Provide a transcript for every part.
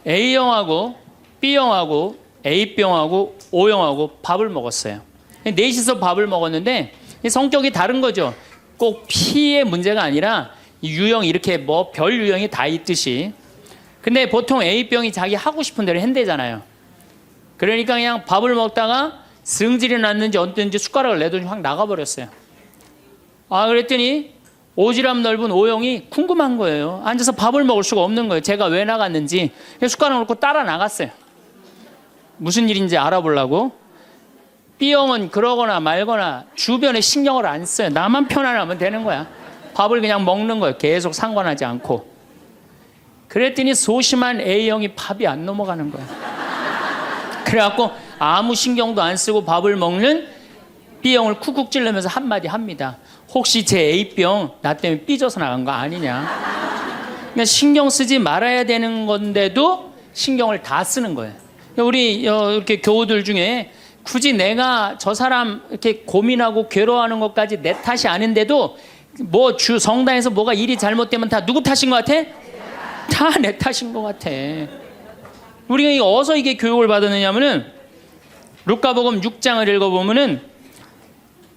A형하고 B형하고 A병하고 O형하고 밥을 먹었어요. 넷이서 밥을 먹었는데 성격이 다른 거죠. 꼭 P의 문제가 아니라 유형 이렇게 뭐 별 유형이 다 있듯이. 근데 보통 A병이 자기 하고 싶은 대로 한대잖아요. 그러니까 그냥 밥을 먹다가 승질이 났는지 어땠는지 숟가락을 내더니 확 나가버렸어요. 그랬더니 오지랖 넓은 O형이 궁금한 거예요. 앉아서 밥을 먹을 수가 없는 거예요. 제가 왜 나갔는지. 숟가락 놓고 따라 나갔어요. 무슨 일인지 알아보려고. B형은 그러거나 말거나 주변에 신경을 안 써요. 나만 편안하면 되는 거야. 밥을 그냥 먹는 거예요. 계속 상관하지 않고. 그랬더니 소심한 A형이 밥이 안 넘어가는 거야. 그래갖고 아무 신경도 안 쓰고 밥을 먹는 B형을 쿡쿡 찔르면서 한마디 합니다. 혹시 제 A병 나 때문에 삐져서 나간 거 아니냐. 그러니까 신경 쓰지 말아야 되는 건데도 신경을 다 쓰는 거예요. 우리 이렇게 교우들 중에 굳이 내가 저 사람 이렇게 고민하고 괴로워하는 것까지 내 탓이 아닌데도 뭐 성당에서 뭐가 일이 잘못되면 다 누구 탓인 것 같아? 다 내 탓인 것 같아. 우리가 어디서 이게 교육을 받았느냐면은 루카복음 6장을 읽어보면은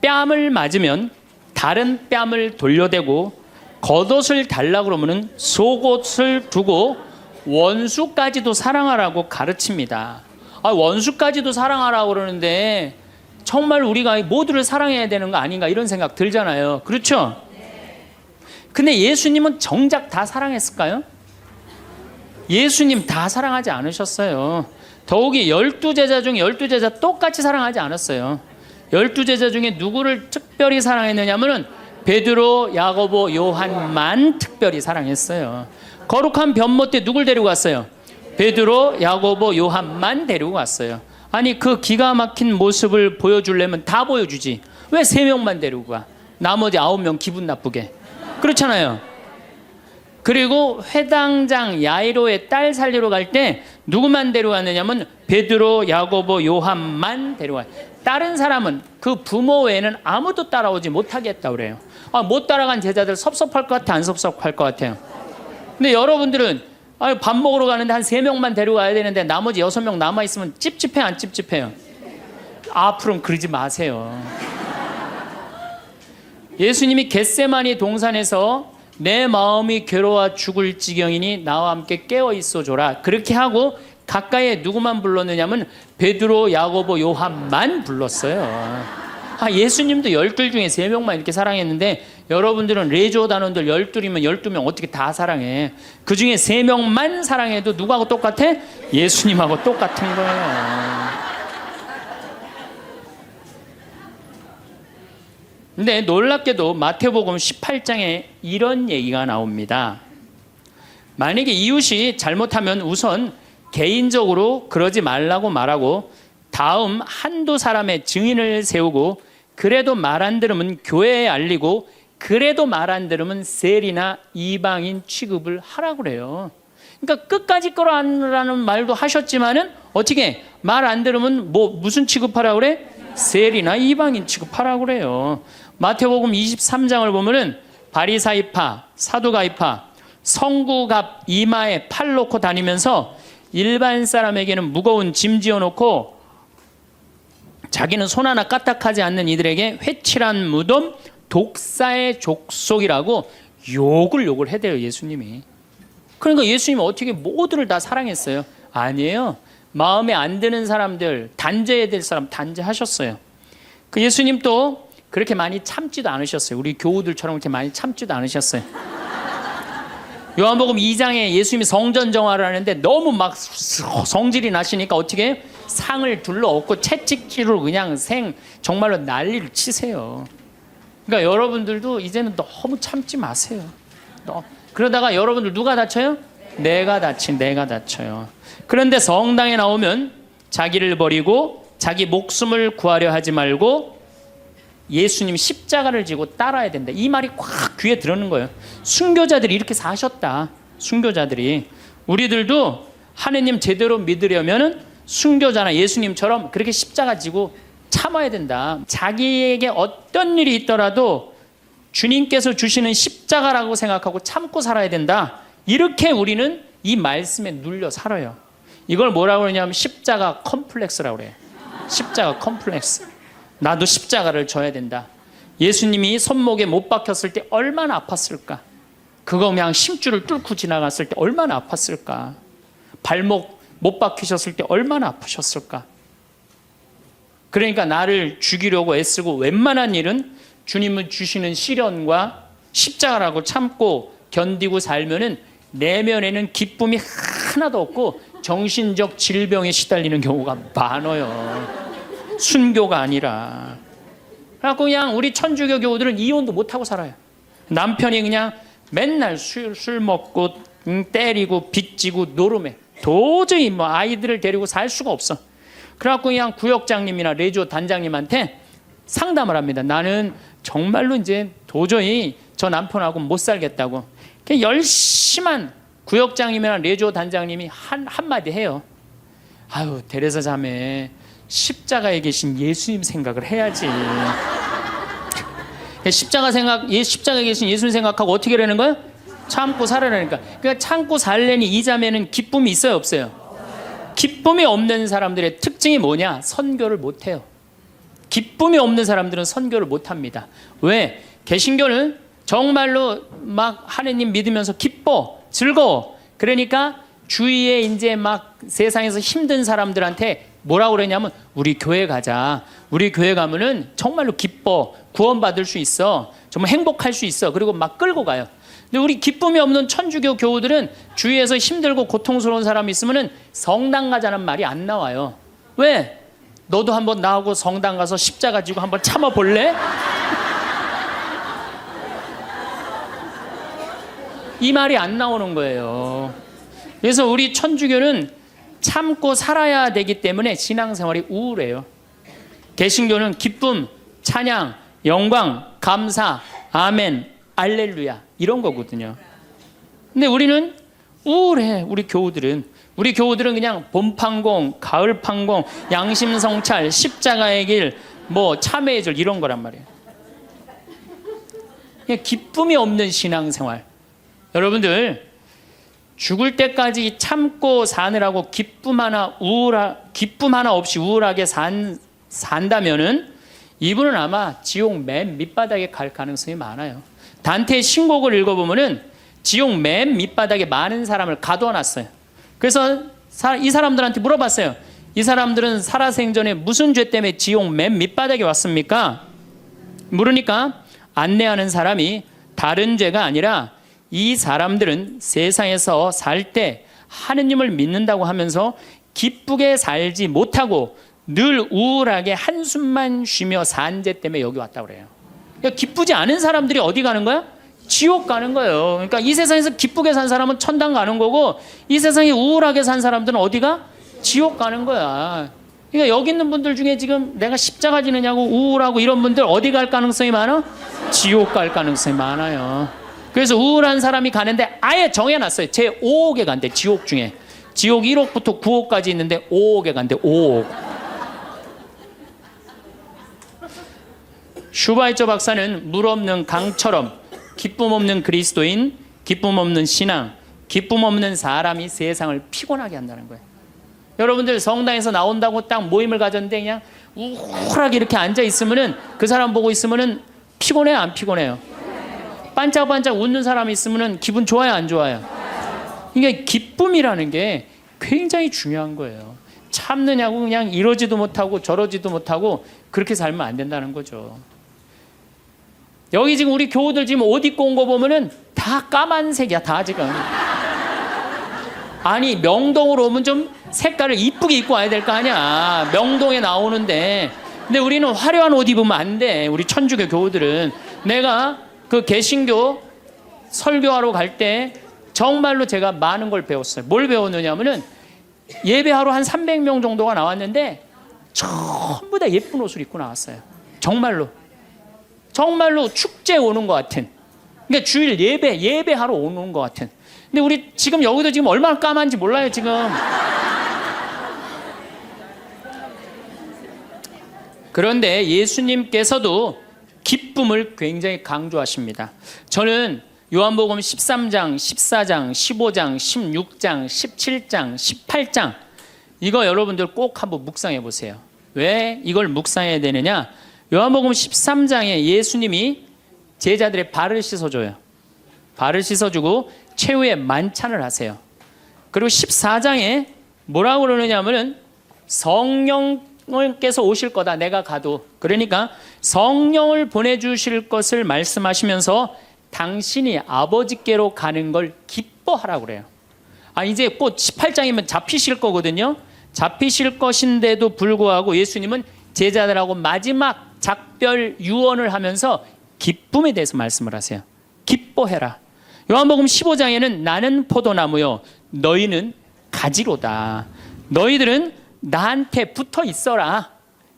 뺨을 맞으면 다른 뺨을 돌려대고 겉옷을 달라고 그러면은 속옷을 두고 원수까지도 사랑하라고 가르칩니다. 원수까지도 사랑하라고 그러는데 정말 우리가 모두를 사랑해야 되는 거 아닌가 이런 생각 들잖아요. 그렇죠? 근데 예수님은 정작 다 사랑했을까요? 예수님 다 사랑하지 않으셨어요. 더욱이 12제자 중 12제자 똑같이 사랑하지 않았어요. 12제자 중에 누구를 특별히 사랑했느냐면은 베드로, 야고보, 요한만 특별히 사랑했어요. 거룩한 변모 때 누굴 데리고 갔어요? 베드로, 야고보, 요한만 데리고 갔어요. 아니 그 기가 막힌 모습을 보여주려면 다 보여주지. 왜 3명만 데리고 가? 나머지 9명 기분 나쁘게. 그렇잖아요. 그리고 회당장 야이로의 딸 살리러 갈 때 누구만 데려갔느냐면 베드로, 야고보, 요한만 데려가요. 다른 사람은 그 부모 외에는 아무도 따라오지 못하겠다 그래요. 못 따라간 제자들 섭섭할 것 같아, 안 섭섭할 것 같아요? 근데 여러분들은 밥 먹으러 가는데 한 3명만 데려가야 되는데 나머지 6명 남아있으면 찝찝해, 안 찝찝해요? 앞으로는 그러지 마세요. 예수님이 겟세마니 동산에서 내 마음이 괴로워 죽을 지경이니 나와 함께 깨어 있어 줘라. 그렇게 하고 가까이에 누구만 불렀느냐면 베드로, 야고보, 요한만 불렀어요. 예수님도 12 중에 3명만 이렇게 사랑했는데 여러분들은 레조 단원들 12이면 12명 어떻게 다 사랑해? 그 중에 3명만 사랑해도 누구하고 똑같아? 예수님하고 똑같은 거예요. 근데 놀랍게도 마태복음 18장에 이런 얘기가 나옵니다. 만약에 이웃이 잘못하면 우선 개인적으로 그러지 말라고 말하고 다음 한두 사람의 증인을 세우고 그래도 말 안 들으면 교회에 알리고 그래도 말 안 들으면 세리나 이방인 취급을 하라고 그래요. 그러니까 끝까지 끌어안으라는 말도 하셨지만은 어떻게 말 안 들으면 무슨 취급하라고 그래? 세리나 이방인 취급하라고 그래요. 마태복음 23장을 보면은 바리사이파, 사두가이파, 성구갑 이마에 팔 놓고 다니면서 일반 사람에게는 무거운 짐 지어놓고 자기는 손 하나 까딱하지 않는 이들에게 회칠한 무덤, 독사의 족속이라고 욕을 해대요, 예수님이. 그러니까 예수님은 어떻게 모두를 다 사랑했어요? 아니에요. 마음에 안 드는 사람들, 단죄해야 될 사람 단죄하셨어요. 그 예수님 또 그렇게 많이 참지도 않으셨어요. 우리 교우들처럼 그렇게 많이 참지도 않으셨어요. 요한복음 2장에 예수님이 성전 정화를 하는데 너무 막 성질이 나시니까 어떻게 상을 둘러엎고 채찍질로 그냥 정말로 난리를 치세요. 그러니까 여러분들도 이제는 너무 참지 마세요. 그러다가 여러분들 누가 다쳐요? 내가 다쳐요. 그런데 성당에 나오면 자기를 버리고 자기 목숨을 구하려 하지 말고 예수님 십자가를 지고 따라야 된다. 이 말이 확 귀에 들어오는 거예요. 순교자들이 이렇게 사셨다. 순교자들이. 우리들도 하느님 제대로 믿으려면 순교자나 예수님처럼 그렇게 십자가 지고 참아야 된다. 자기에게 어떤 일이 있더라도 주님께서 주시는 십자가라고 생각하고 참고 살아야 된다. 이렇게 우리는 이 말씀에 눌려 살아요. 이걸 뭐라고 그러냐면 십자가 컴플렉스라고 그래요. 십자가 컴플렉스. 나도 십자가를 져야 된다. 예수님이 손목에 못 박혔을 때 얼마나 아팠을까? 그거 그냥 심줄을 뚫고 지나갔을 때 얼마나 아팠을까? 발목 못 박히셨을 때 얼마나 아프셨을까? 그러니까 나를 죽이려고 애쓰고 웬만한 일은 주님은 주시는 시련과 십자가라고 참고 견디고 살면은 내면에는 기쁨이 하나도 없고 정신적 질병에 시달리는 경우가 많아요. 순교가 아니라. 그래갖고 그냥 우리 천주교 교우들은 이혼도 못하고 살아요. 남편이 그냥 맨날 술 먹고 때리고 빚지고 노름해. 도저히 뭐 아이들을 데리고 살 수가 없어. 그래갖고 그냥 구역장님이나 레지오 단장님한테 상담을 합니다. 나는 정말로 이제 도저히 저 남편하고 못 살겠다고. 그냥 열심한 구역장님이나 레지오 단장님이 한마디 해요. 아유, 데레사 자매, 십자가에 계신 예수님 생각을 해야지. 십자가에 계신 예수님 생각하고 어떻게 하라는 거야? 참고 살아라니까. 그러니까 참고 살려니 이 자매는 기쁨이 있어요, 없어요? 기쁨이 없는 사람들의 특징이 뭐냐? 선교를 못 해요. 기쁨이 없는 사람들은 선교를 못 합니다. 왜? 개신교는 정말로 막 하느님 믿으면서 기뻐, 즐거워. 그러니까 주위에 이제 막 세상에서 힘든 사람들한테 뭐라고 그러냐면 우리 교회 가자. 우리 교회 가면은 정말로 기뻐, 구원받을 수 있어, 정말 행복할 수 있어. 그리고 막 끌고 가요. 근데 우리 기쁨이 없는 천주교 교우들은 주위에서 힘들고 고통스러운 사람이 있으면은 성당 가자는 말이 안 나와요. 왜? 너도 한번 나하고 성당 가서 십자가 지고 한번 참아 볼래? 이 말이 안 나오는 거예요. 그래서 우리 천주교는 참고 살아야 되기 때문에 신앙생활이 우울해요. 개신교는 기쁨, 찬양, 영광, 감사, 아멘, 알렐루야 이런 거거든요. 근데 우리는 우울해. 우리 교우들은 그냥 봄판공, 가을판공, 양심성찰, 십자가의 길, 뭐 참회의 절 이런 거란 말이에요. 그냥 기쁨이 없는 신앙생활. 여러분들 죽을 때까지 참고 사느라고 기쁨 하나 없이 우울하게 산다면은 이분은 아마 지옥 맨 밑바닥에 갈 가능성이 많아요. 단테의 신곡을 읽어보면은 지옥 맨 밑바닥에 많은 사람을 가둬놨어요. 그래서 이 사람들한테 물어봤어요. 이 사람들은 살아생전에 무슨 죄 때문에 지옥 맨 밑바닥에 왔습니까? 물으니까 안내하는 사람이 다른 죄가 아니라 이 사람들은 세상에서 살 때 하느님을 믿는다고 하면서 기쁘게 살지 못하고 늘 우울하게 한숨만 쉬며 산 죄 때문에 여기 왔다고 그래요. 그러니까 기쁘지 않은 사람들이 어디 가는 거야? 지옥 가는 거예요. 그러니까 이 세상에서 기쁘게 산 사람은 천당 가는 거고 이 세상에 우울하게 산 사람들은 어디가? 지옥 가는 거야. 그러니까 여기 있는 분들 중에 지금 내가 십자가 지느냐고 우울하고 이런 분들 어디 갈 가능성이 많아? 지옥 갈 가능성이 많아요. 그래서 우울한 사람이 가는데 아예 정해놨어요. 제 5억에 간대. 지옥 중에. 지옥 1억부터 9억까지 있는데 5억에 간대. 5억. 슈바이처 박사는 물 없는 강처럼 기쁨 없는 그리스도인, 기쁨 없는 신앙, 기쁨 없는 사람이 세상을 피곤하게 한다는 거예요. 여러분들 성당에서 나온다고 딱 모임을 가졌는데 그냥 우울하게 이렇게 앉아 있으면은 그 사람 보고 있으면은 피곤해요, 안 피곤해요? 반짝반짝 웃는 사람이 있으면은 기분 좋아요, 안 좋아요? 그러니까 기쁨이라는 게 굉장히 중요한 거예요. 참느냐고 그냥 이러지도 못하고 저러지도 못하고 그렇게 살면 안 된다는 거죠. 여기 지금 우리 교우들 지금 옷 입고 온 거 보면은 다 까만색이야, 다 지금. 아니 명동으로 오면 좀 색깔을 이쁘게 입고 와야 될 거 아니야. 명동에 나오는데. 근데 우리는 화려한 옷 입으면 안 돼. 우리 천주교 교우들은. 내가 그 개신교 설교하러 갈 때 정말로 제가 많은 걸 배웠어요. 뭘 배웠느냐면은 예배하러 한 300명 정도가 나왔는데 전부 다 예쁜 옷을 입고 나왔어요. 정말로 축제 오는 것 같은. 그러니까 주일 예배하러 오는 것 같은. 근데 우리 지금 여기도 지금 얼마나 까만지 몰라요 지금. 그런데 예수님께서도 기쁨을 굉장히 강조하십니다. 저는 요한복음 13장, 14장, 15장, 16장, 17장, 18장 이거 여러분들 꼭 한번 묵상해 보세요. 왜 이걸 묵상해야 되느냐? 요한복음 13장에 예수님이 제자들의 발을 씻어줘요. 발을 씻어주고 최후의 만찬을 하세요. 그리고 14장에 뭐라고 그러느냐면은 성령께서 오실 거다. 내가 가도. 그러니까 성령을 보내주실 것을 말씀하시면서 당신이 아버지께로 가는 걸 기뻐하라고 그래요. 이제 곧 18장이면 잡히실 거거든요. 잡히실 것인데도 불구하고 예수님은 제자들하고 마지막 작별 유언을 하면서 기쁨에 대해서 말씀을 하세요. 기뻐해라. 요한복음 15장에는 나는 포도나무요 너희는 가지로다. 너희들은 나한테 붙어 있어라.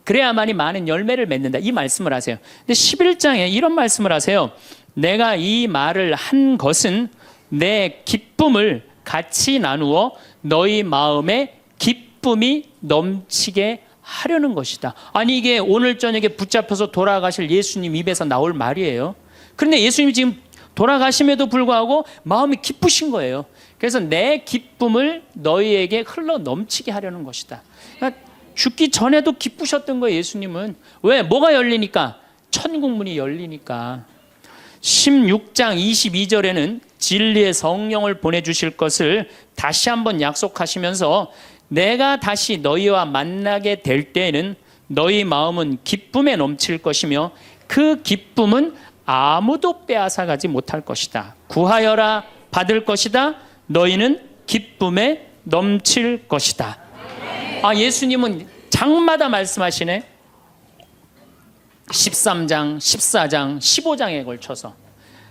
그래야만이 많은 열매를 맺는다. 이 말씀을 하세요. 근데 11장에 이런 말씀을 하세요. 내가 이 말을 한 것은 내 기쁨을 같이 나누어 너희 마음에 기쁨이 넘치게 하려는 것이다. 아니 이게 오늘 저녁에 붙잡혀서 돌아가실 예수님 입에서 나올 말이에요. 그런데 예수님이 지금 돌아가심에도 불구하고 마음이 기쁘신 거예요. 그래서 내 기쁨을 너희에게 흘러 넘치게 하려는 것이다. 그러니까 죽기 전에도 기쁘셨던 거예요. 예수님은. 왜? 뭐가 열리니까? 천국 문이 열리니까. 16장 22절에는 진리의 성령을 보내주실 것을 다시 한번 약속하시면서 내가 다시 너희와 만나게 될 때에는 너희 마음은 기쁨에 넘칠 것이며 그 기쁨은 아무도 빼앗아가지 못할 것이다. 구하여라 받을 것이다. 너희는 기쁨에 넘칠 것이다. 예수님은 장마다 말씀하시네. 13장, 14장, 15장에 걸쳐서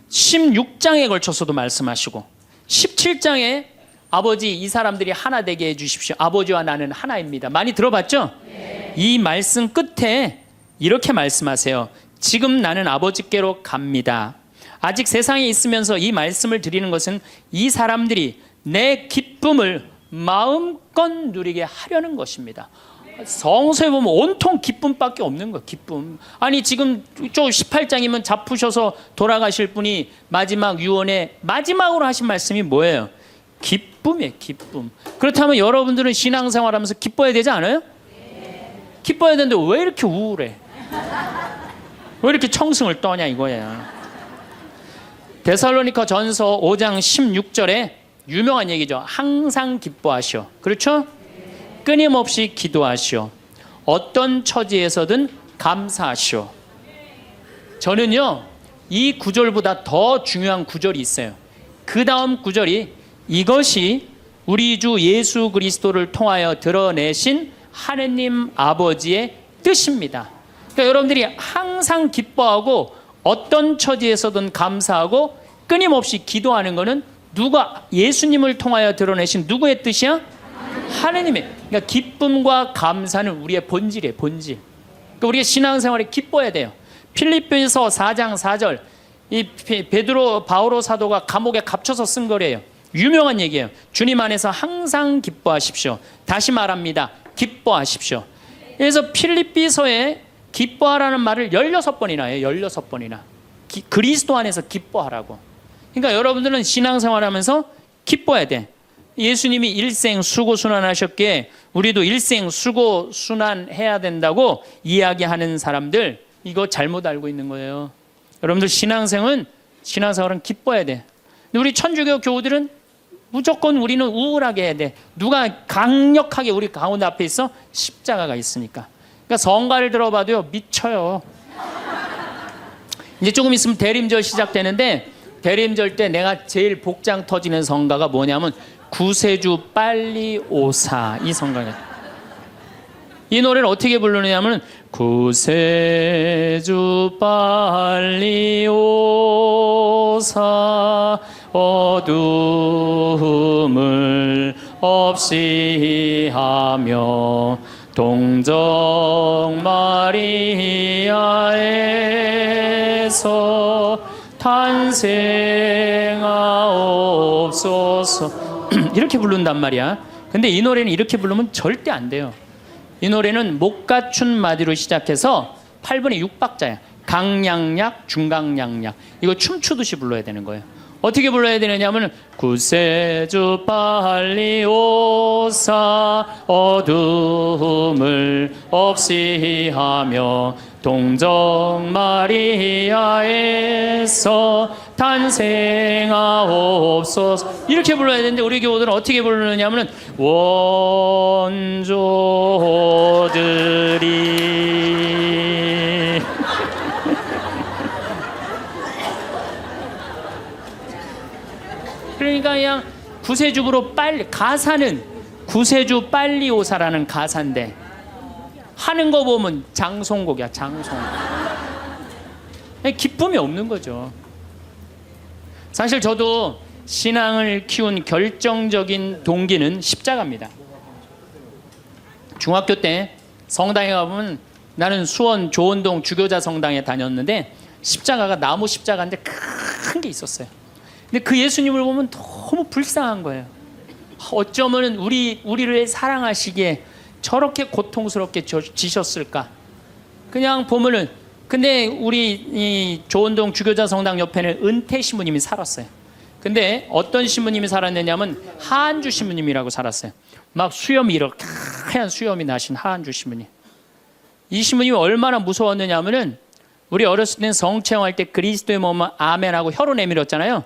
16장에 걸쳐서도 말씀하시고 17장에 아버지 이 사람들이 하나 되게 해주십시오. 아버지와 나는 하나입니다. 많이 들어봤죠? 네. 이 말씀 끝에 이렇게 말씀하세요. 지금 나는 아버지께로 갑니다. 아직 세상에 있으면서 이 말씀을 드리는 것은 이 사람들이 내 기쁨을 마음껏 누리게 하려는 것입니다. 성서에 보면 온통 기쁨밖에 없는 거예요. 기쁨. 아니 지금 저 18장이면 잡으셔서 돌아가실 분이 마지막 유언에 마지막으로 하신 말씀이 뭐예요? 기쁨이에요. 기쁨. 그렇다면 여러분들은 신앙생활하면서 기뻐야 되지 않아요? 기뻐야 되는데 왜 이렇게 우울해? 왜 이렇게 청승을 떠냐 이거예요. 데살로니가 전서 5장 16절에 유명한 얘기죠. 항상 기뻐하시오. 그렇죠? 끊임없이 기도하시오. 어떤 처지에서든 감사하시오. 저는요 이 구절보다 더 중요한 구절이 있어요. 그 다음 구절이 이것이 우리 주 예수 그리스도를 통하여 드러내신 하느님 아버지의 뜻입니다. 그러니까 여러분들이 항상 기뻐하고 어떤 처지에서든 감사하고 끊임없이 기도하는 것은 누가 예수님을 통하여 드러내신 누구의 뜻이야? 하느님의. 그러니까 기쁨과 감사는 우리의 본질이에요. 본질. 그러니까 우리가 신앙생활에 기뻐야 돼요. 필립보서 4장 4절 이 베드로 바오로 사도가 감옥에 갇혀서 쓴 거래요. 유명한 얘기예요. 주님 안에서 항상 기뻐하십시오. 다시 말합니다. 기뻐하십시오. 그래서 필립비서에 기뻐하라는 말을 16번이나 해요. 16번이나. 그리스도 안에서 기뻐하라고. 그러니까 여러분들은 신앙생활하면서 기뻐야 돼. 예수님이 일생 수고순환하셨기에 우리도 일생 수고순환해야 된다고 이야기하는 사람들 이거 잘못 알고 있는 거예요. 여러분들 신앙생활은 기뻐야 돼. 우리 천주교 교우들은 무조건 우리는 우울하게 해야 돼. 누가 강력하게 우리 가운데 앞에 있어? 십자가가 있으니까. 그러니까 성가를 들어봐도요 미쳐요. 이제 조금 있으면 대림절 시작되는데 대림절 때 내가 제일 복장 터지는 성가가 뭐냐면 구세주 빨리 오사 이 성가예요. 이 노래를 어떻게 부르느냐면 구세주 빨리 오사 어둠을 없이 하며 동정 마리아에서 탄생하옵소서 이렇게 부른단 말이야. 근데 이 노래는 이렇게 부르면 절대 안 돼요. 이 노래는 목 갖춘 마디로 시작해서 8분의 6박자야. 강량약, 중강량약. 이거 춤추듯이 불러야 되는 거예요. 어떻게 불러야 되느냐면 구세주 빨리 오사 어둠을 없이 하며 동정 마리아에서 탄생하옵소서. 이렇게 불러야 되는데 우리 교우들은 어떻게 부르느냐면 원조들이 그러니까 그냥 구세주로 빨리, 가사는 구세주 빨리 오사라는 가사인데 하는 거 보면 장송곡이야. 장송. 기쁨이 없는 거죠. 사실 저도 신앙을 키운 결정적인 동기는 십자가입니다. 중학교 때 성당에 가보면, 나는 수원 조원동 주교자 성당에 다녔는데 십자가가 나무 십자가인데 큰 게 있었어요. 근데 그 예수님을 보면 너무 불쌍한 거예요. 어쩌면 우리를 사랑하시기에 저렇게 고통스럽게 지셨을까. 그냥 보면은, 근데 우리 이 조원동 주교자 성당 옆에는 은퇴 신부님이 살았어요. 근데 어떤 신부님이 살았느냐면 하한주 신부님이라고 살았어요. 막 수염이 이렇게 하얀 수염이 나신 하한주 신부님. 이 신부님이 얼마나 무서웠느냐면은, 우리 어렸을 땐 성체험할 때 그리스도의 몸은 아멘하고 혀로 내밀었잖아요.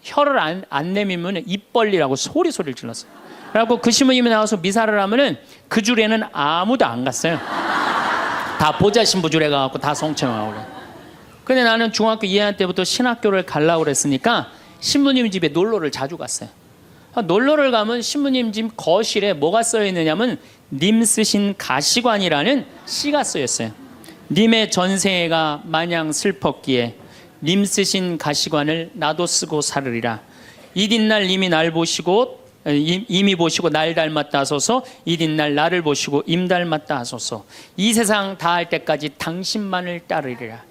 혀를 안 내밀면 입 벌리라고 소리를 질렀어요. 그래갖고 그 신부님이 나와서 미사를 하면은 그 줄에는 아무도 안 갔어요. 다 보자 신부 줄에 가갖고 다 성체험하고. 근데 나는 중학교 2학년 때부터 신학교를 가려고 그랬으니까 신부님 집에 놀러를 자주 갔어요. 놀러를 가면 신부님 집 거실에 뭐가 써 있느냐면 님 쓰신 가시관이라는 시가 쓰여 있어요. 님의 전생애가 마냥 슬펐기에 님 쓰신 가시관을 나도 쓰고 살으리라. 이튿날 님이 날 보시고 임이 보시고 날 닮았다 하소서. 이튿날 나를 보시고 임 닮았다 하소서. 이 세상 다할 때까지 당신만을 따르리라.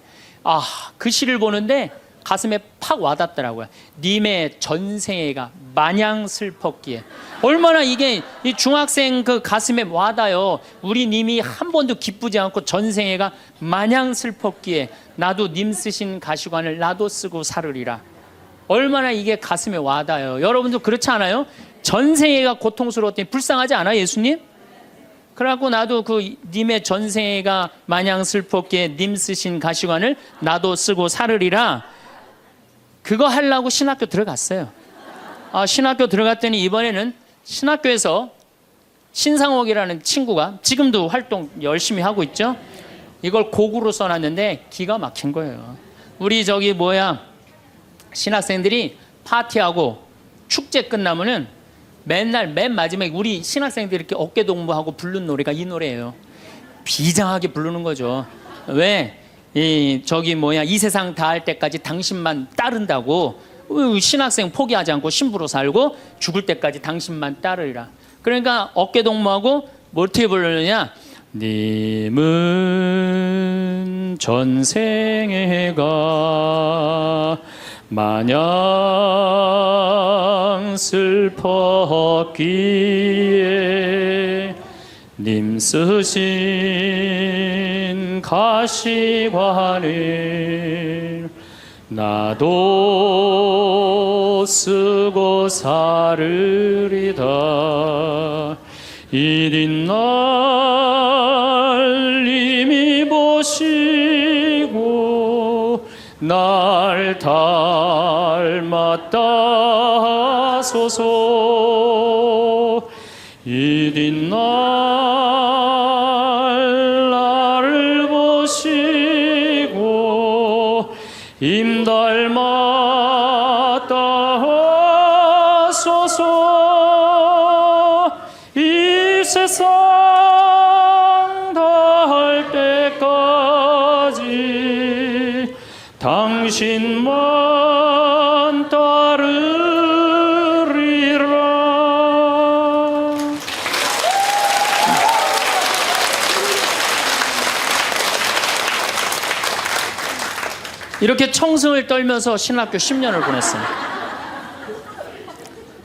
그 시를 보는데 가슴에 팍 와닿더라고요. 님의 전생애가 마냥 슬펐기에. 얼마나 이게 이 중학생 그 가슴에 와닿아요. 우리 님이 한 번도 기쁘지 않고 전생애가 마냥 슬펐기에 나도 님 쓰신 가시관을 나도 쓰고 살으리라. 얼마나 이게 가슴에 와닿아요. 여러분도 그렇지 않아요? 전생애가 고통스러웠더니 불쌍하지 않아 예수님? 그래갖고 나도 그 님의 전생애가 마냥 슬펐기에 님 쓰신 가시관을 나도 쓰고 살으리라. 그거 하려고 신학교 들어갔어요. 신학교 들어갔더니 이번에는 신학교에서 신상옥이라는 친구가 지금도 활동 열심히 하고 있죠. 이걸 곡으로 써놨는데 기가 막힌 거예요. 우리 신학생들이 파티하고 축제 끝나면은 맨날 맨 마지막에 우리 신학생들이 이렇게 어깨 동무하고 부르는 노래가 이 노래예요. 비장하게 부르는 거죠. 왜? 이 세상 다 할 때까지 당신만 따른다고. 신학생 포기하지 않고 신부로 살고 죽을 때까지 당신만 따르리라. 그러니까 어깨 동무하고 뭐 어떻게 부르느냐? 님은 전생애가 마냥 슬펐기에 님 쓰신 가시관을 나도 쓰고 살으리다. 이튿날 님이 보시고 날 닮았다 하소서. 이튿날 나를 보시고 임 닮았다 하소서. 이 세상 다할 때까지 당신만 따르리라. 이렇게 청승을 떨면서 신학교 10년을 보냈어요.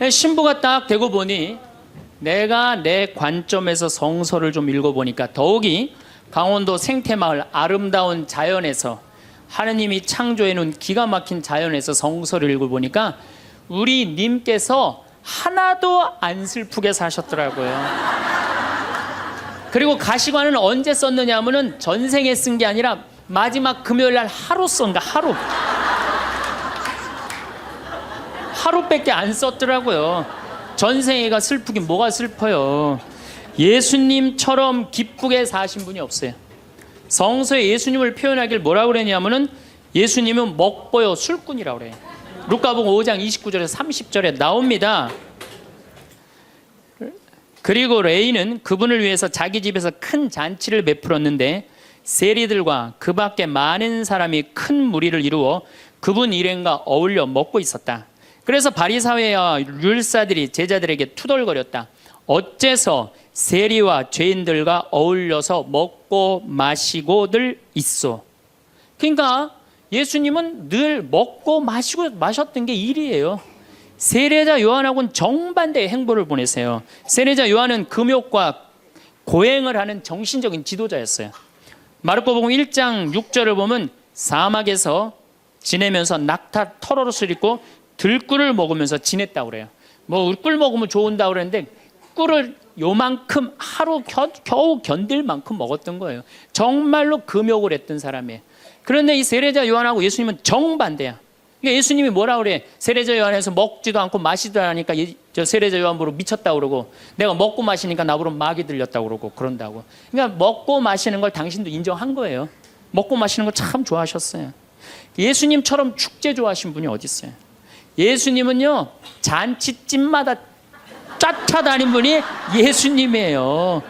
신부가 딱 되고 보니 내가 내 관점에서 성서를 좀 읽어보니까 더욱이 강원도 생태마을 아름다운 자연에서 하느님이 창조해 놓은 기가 막힌 자연에서 성서를 읽어보니까 우리 님께서 하나도 안 슬프게 사셨더라고요. 그리고 가시관은 언제 썼느냐 하면은 전생에 쓴 게 아니라 마지막 금요일 날 하루 쓴가, 하루. 하루밖에 안 썼더라고요. 전생애가 슬프긴 뭐가 슬퍼요. 예수님처럼 기쁘게 사신 분이 없어요. 성서에 예수님을 표현하길 뭐라고 그랬냐면은 예수님은 먹보요 술꾼이라고 그래요. 루카복음 5장 29절에서 30절에 나옵니다. 그리고 레이는 그분을 위해서 자기 집에서 큰 잔치를 베풀었는데 세리들과 그 밖에 많은 사람이 큰 무리를 이루어 그분 일행과 어울려 먹고 있었다. 그래서 바리사회와 율사들이 제자들에게 투덜거렸다. 어째서 세리와 죄인들과 어울려서 먹고 마시고들 있어. 그러니까 예수님은 늘 먹고 마시고 마셨던 게 일이에요. 세례자 요한하고는 정반대의 행보를 보내세요. 세례자 요한은 금욕과 고행을 하는 정신적인 지도자였어요. 마르코복음 1장 6절을 보면 사막에서 지내면서 낙타 털옷을 입고 들꿀을 먹으면서 지냈다고 그래요. 뭐 꿀 먹으면 좋은다고 그랬는데 꿀을 요만큼 하루 겨우 견딜 만큼 먹었던 거예요. 정말로 금욕을 했던 사람이에요. 그런데 이 세례자 요한하고 예수님은 정반대야. 그러니까 예수님이 뭐라 그래? 세례자 요한에서 먹지도 않고 마시지도 않으니까 저 세례자 요한 보러 미쳤다고 그러고, 내가 먹고 마시니까 나보러 마귀 들렸다고 그러고 그런다고. 그러니까 먹고 마시는 걸 당신도 인정한 거예요. 먹고 마시는 걸 참 좋아하셨어요. 예수님처럼 축제 좋아하신 분이 어디 있어요? 예수님은요 잔치집마다 쫓아다닌 분이 예수님이에요.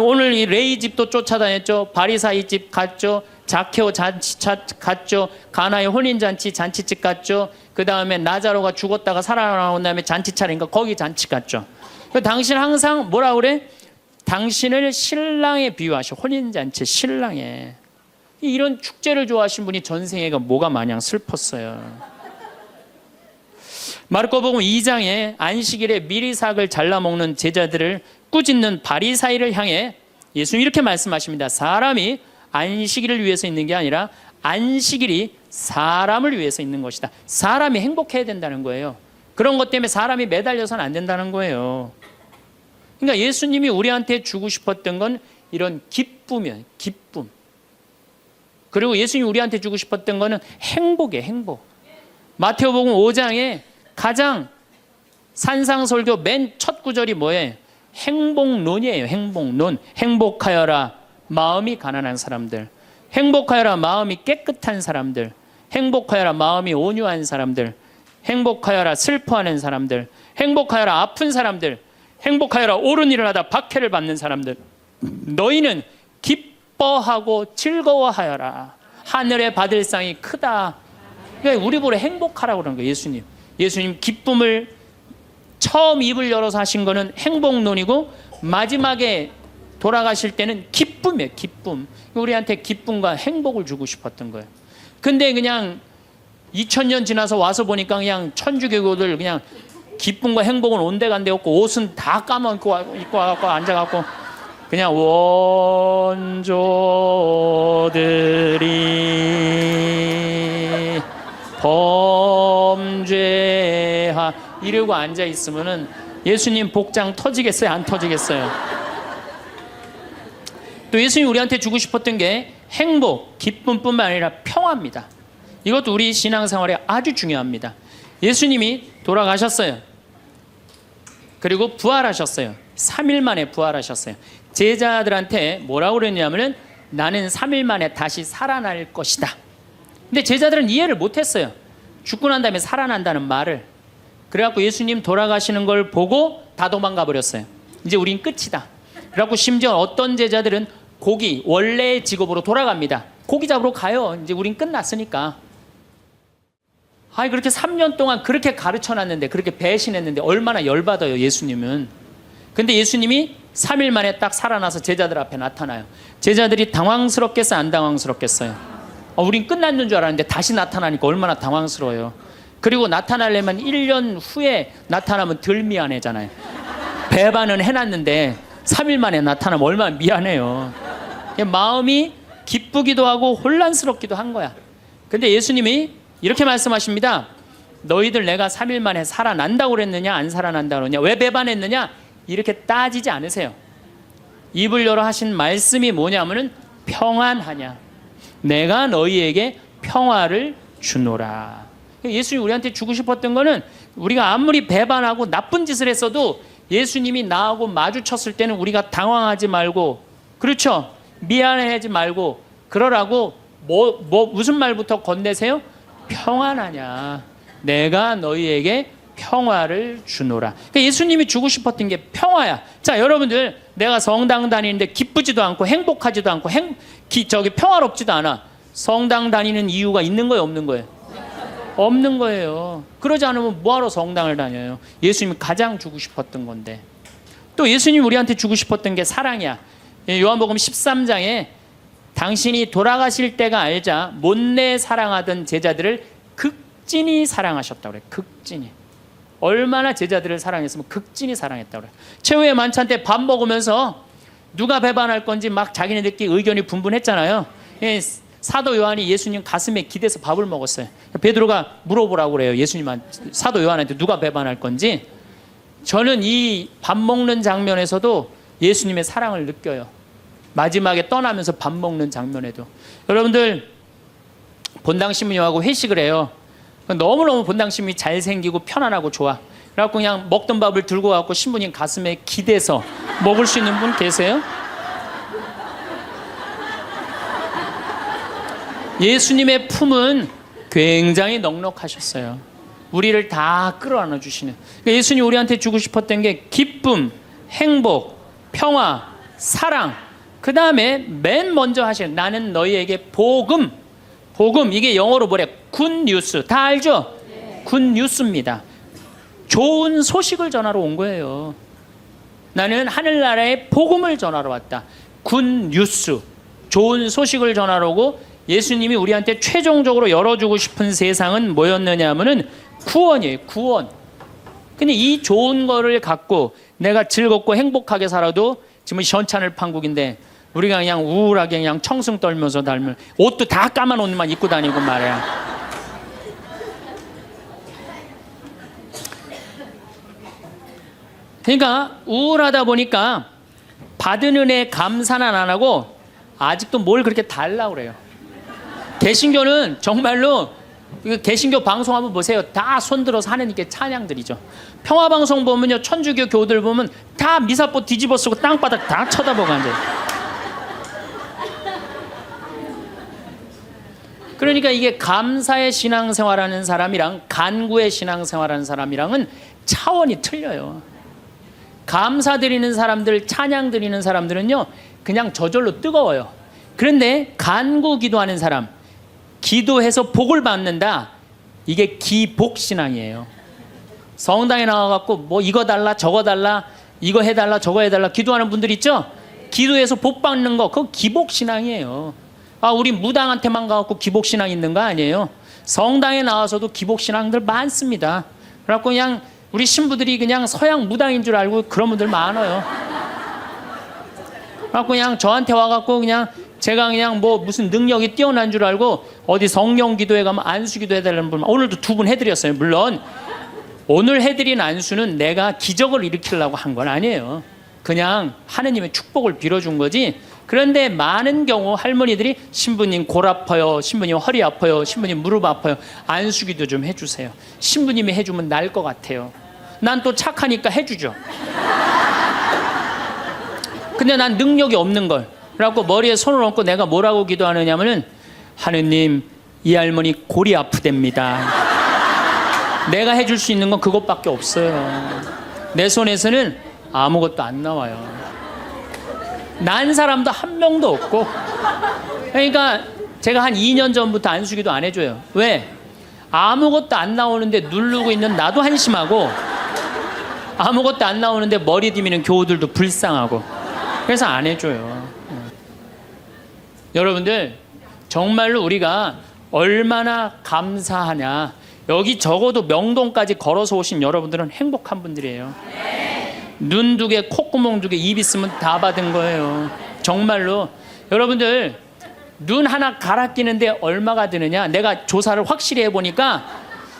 오늘 이 레이 집도 쫓아다녔죠. 바리사이 집 갔죠. 자케오 잔치 갔죠. 가나의 혼인잔치 잔치집 갔죠. 그 다음에 나자로가 죽었다가 살아나온 다음에 잔치 차리니까 거기 잔치 갔죠. 당신 항상 뭐라 그래? 당신을 신랑에 비유하셔. 혼인잔치 신랑에. 이런 축제를 좋아하신 분이 전생애가 뭐가 마냥 슬펐어요. 마르코복음 2장에 안식일에 미리삭을 잘라먹는 제자들을 꾸짖는 바리사이를 향해 예수님이 이렇게 말씀하십니다. 사람이 안식일을 위해서 있는 게 아니라 안식일이 사람을 위해서 있는 것이다. 사람이 행복해야 된다는 거예요. 그런 것 때문에 사람이 매달려서는 안 된다는 거예요. 그러니까 예수님이 우리한테 주고 싶었던 건 이런 기쁨이에요. 기쁨. 그리고 예수님이 우리한테 주고 싶었던 거는 행복이에요. 행복. 마태오복음 5장에 가장 산상설교 맨 첫 구절이 뭐예요? 행복론이에요. 행복론. 행복하여라 마음이 가난한 사람들, 행복하여라 마음이 깨끗한 사람들, 행복하여라 마음이 온유한 사람들, 행복하여라 슬퍼하는 사람들, 행복하여라 아픈 사람들, 행복하여라 옳은 일을 하다 박해를 받는 사람들. 너희는 기뻐하고 즐거워하여라. 하늘에 받을 상이 크다. 그러니까 우리 보러 행복하라고 그러는 거예요. 예수님 기쁨을 처음 입을 열어서 하신 거는 행복론이고 마지막에 돌아가실 때는 기쁨이에요. 기쁨. 우리한테 기쁨과 행복을 주고 싶었던 거예요. 근데 그냥 2000년 지나서 와서 보니까 그냥 천주교들 그냥 기쁨과 행복은 온데간데 없고 옷은 다 까먹고 입고 와갖고 앉아갖고 그냥 원조들이 범죄하 이러고 앉아 있으면은 예수님 복장 터지겠어요? 안 터지겠어요? 또 예수님이 우리한테 주고 싶었던 게 행복, 기쁨뿐만 아니라 평화입니다. 이것도 우리 신앙생활에 아주 중요합니다. 예수님이 돌아가셨어요. 그리고 부활하셨어요. 3일 만에 부활하셨어요. 제자들한테 뭐라고 그랬냐면은 나는 3일 만에 다시 살아날 것이다. 근데 제자들은 이해를 못했어요. 죽고 난 다음에 살아난다는 말을. 그래갖고 예수님 돌아가시는 걸 보고 다 도망가 버렸어요. 이제 우린 끝이다. 그래갖고 심지어 어떤 제자들은 고기, 원래의 직업으로 돌아갑니다. 고기 잡으러 가요. 이제 우린 끝났으니까. 아니 그렇게 3년 동안 그렇게 가르쳐놨는데, 그렇게 배신했는데 얼마나 열받아요 예수님은. 근데 예수님이 3일 만에 딱 살아나서 제자들 앞에 나타나요. 제자들이 당황스럽겠어요? 안 당황스럽겠어요? 우린 끝났는 줄 알았는데 다시 나타나니까 얼마나 당황스러워요. 그리고 나타나려면 1년 후에 나타나면 덜 미안해잖아요. 배반은 해놨는데 3일 만에 나타나면 얼마나 미안해요. 마음이 기쁘기도 하고 혼란스럽기도 한 거야. 근데 예수님이 이렇게 말씀하십니다. 너희들 내가 3일 만에 살아난다고 그랬느냐 안 살아난다고 그랬느냐 왜 배반했느냐 이렇게 따지지 않으세요. 입을 열어 하신 말씀이 뭐냐면은 평안하냐 내가 너희에게 평화를 주노라. 예수님이 우리한테 주고 싶었던 거는 우리가 아무리 배반하고 나쁜 짓을 했어도 예수님이 나하고 마주쳤을 때는 우리가 당황하지 말고 그렇죠 미안해하지 말고 그러라고 무슨 말부터 건네세요? 평안하냐 내가 너희에게 평화를 주노라. 그러니까 예수님이 주고 싶었던 게 평화야. 자 여러분들 내가 성당 다니는데 기쁘지도 않고 행복하지도 않고 평화롭지도 않아. 성당 다니는 이유가 있는 거예요 없는 거예요? 없는 거예요. 그러지 않으면 뭐하러 성당을 다녀요? 예수님이 가장 주고 싶었던 건데. 또 예수님이 우리한테 주고 싶었던 게 사랑이야. 요한복음 13장에 당신이 돌아가실 때가 알자 못내 사랑하던 제자들을 극진히 사랑하셨다고 그래. 극진히. 얼마나 제자들을 사랑했으면 극진히 사랑했다고 그래. 최후의 만찬 때 밥 먹으면서 누가 배반할 건지 막 자기네들끼리 의견이 분분했잖아요. 사도 요한이 예수님 가슴에 기대서 밥을 먹었어요. 베드로가 물어보라고 그래요. 예수님한테 사도 요한한테 누가 배반할 건지. 저는 이 밥 먹는 장면에서도 예수님의 사랑을 느껴요. 마지막에 떠나면서 밥 먹는 장면에도. 여러분들 본당 신부님하고 회식을 해요. 너무너무 본당 신부님이 잘생기고 편안하고 좋아. 그래갖고 그냥 먹던 밥을 들고 가고 신부님 가슴에 기대서 먹을 수 있는 분 계세요? 예수님의 품은 굉장히 넉넉하셨어요. 우리를 다 끌어안아 주시는. 그러니까 예수님이 우리한테 주고 싶었던 게 기쁨, 행복, 평화, 사랑. 그 다음에 맨 먼저 하신 나는 너희에게 복음. 복음 이게 영어로 뭐래? 굿뉴스. 다 알죠? 굿뉴스입니다. 좋은 소식을 전하러 온 거예요. 나는 하늘나라의 복음을 전하러 왔다. 굿뉴스. 좋은 소식을 전하러 오고 예수님이 우리한테 최종적으로 열어주고 싶은 세상은 뭐였느냐 하면은 구원이에요. 구원. 근데 이 좋은 거를 갖고 내가 즐겁고 행복하게 살아도 지금 시원찮을 판국인데 우리가 그냥 우울하게 그냥 청승 떨면서 닮은 옷도 다 까만 옷만 입고 다니고 말이야. 그러니까 우울하다 보니까 받은 은혜 감사는 안 하고 아직도 뭘 그렇게 달라고 그래요. 개신교는 정말로 개신교 방송 한번 보세요. 다 손들어서 하는 게 찬양들이죠. 평화방송 보면요, 천주교 교들 보면 다 미사포 뒤집어 쓰고 땅바닥 다 쳐다보고 앉아요. 그러니까 이게 감사의 신앙생활하는 사람이랑 간구의 신앙생활하는 사람이랑은 차원이 틀려요. 감사 드리는 사람들, 찬양 드리는 사람들은요 그냥 저절로 뜨거워요. 그런데 간구 기도하는 사람, 기도해서 복을 받는다, 이게 기복신앙이에요. 성당에 나와갖고 뭐 이거 달라 저거 달라 이거 해달라 저거 해달라 기도하는 분들 있죠? 기도해서 복 받는 거 그거 기복신앙이에요. 아, 우리 무당한테만 가갖고 기복신앙 있는 거 아니에요. 성당에 나와서도 기복신앙들 많습니다. 그래갖고 그냥 우리 신부들이 그냥 서양 무당인 줄 알고 그런 분들 많아요. 그래갖고 그냥 저한테 와갖고 그냥 제가 그냥 뭐 무슨 능력이 뛰어난 줄 알고 어디 성령 기도회 가면 안수 기도 해달라는 분, 오늘도 2분 해드렸어요. 물론 오늘 해드린 안수는 내가 기적을 일으키려고 한 건 아니에요. 그냥 하느님의 축복을 빌어준 거지. 그런데 많은 경우 할머니들이 신부님 골 아파요, 신부님 허리 아파요, 신부님 무릎 아파요, 안수 기도 좀 해주세요. 신부님이 해주면 나을 것 같아요. 난 또 착하니까 해주죠. 근데 난 능력이 없는 걸. 그래갖고 머리에 손을 얹고 내가 뭐라고 기도하느냐면은, 하느님 이 할머니 골이 아프답니다. 내가 해줄 수 있는 건 그것밖에 없어요. 내 손에서는 아무것도 안 나와요. 난 사람도 한 명도 없고. 그러니까 제가 한 2년 전부터 안수기도 안 해줘요. 왜? 아무것도 안 나오는데 누르고 있는 나도 한심하고, 아무것도 안 나오는데 머리 디미는 교우들도 불쌍하고, 그래서 안 해줘요. 여러분들 정말로 우리가 얼마나 감사하냐. 여기 적어도 명동까지 걸어서 오신 여러분들은 행복한 분들이에요. 눈 2개, 콧구멍 2개, 입 있으면 다 받은 거예요. 정말로. 여러분들 눈 하나 갈아 끼는데 얼마가 드느냐? 내가 조사를 확실히 해보니까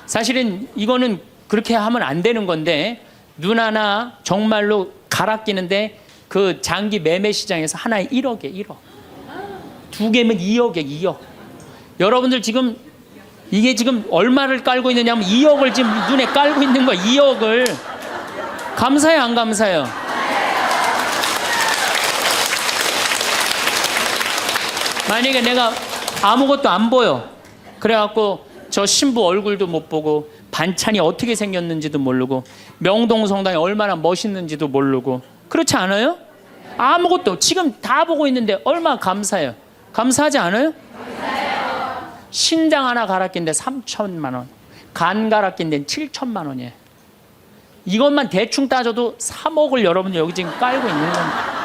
사실은 이거는 그렇게 하면 안 되는 건데, 눈 하나 정말로 갈아 끼는데 그 장기 매매 시장에서 하나에 1억에 1억. 두 개면 2억에 2억. 여러분들 지금 이게 지금 얼마를 깔고 있느냐 하면 2억을 지금 눈에 깔고 있는 거야. 2억을. 감사해요, 안 감사해요? 만약에 내가 아무것도 안 보여. 그래갖고 저 신부 얼굴도 못 보고 반찬이 어떻게 생겼는지도 모르고 명동성당이 얼마나 멋있는지도 모르고 그렇지 않아요? 아무것도 지금 다 보고 있는데 얼마나 감사해요. 감사하지 않아요? 감사해요. 신장 하나 갈아 낀데 3천만 원, 간 갈아 낀 데는 7천만 원이에요. 이것만 대충 따져도 3억을 여러분들 여기 지금 깔고 있는 겁니다.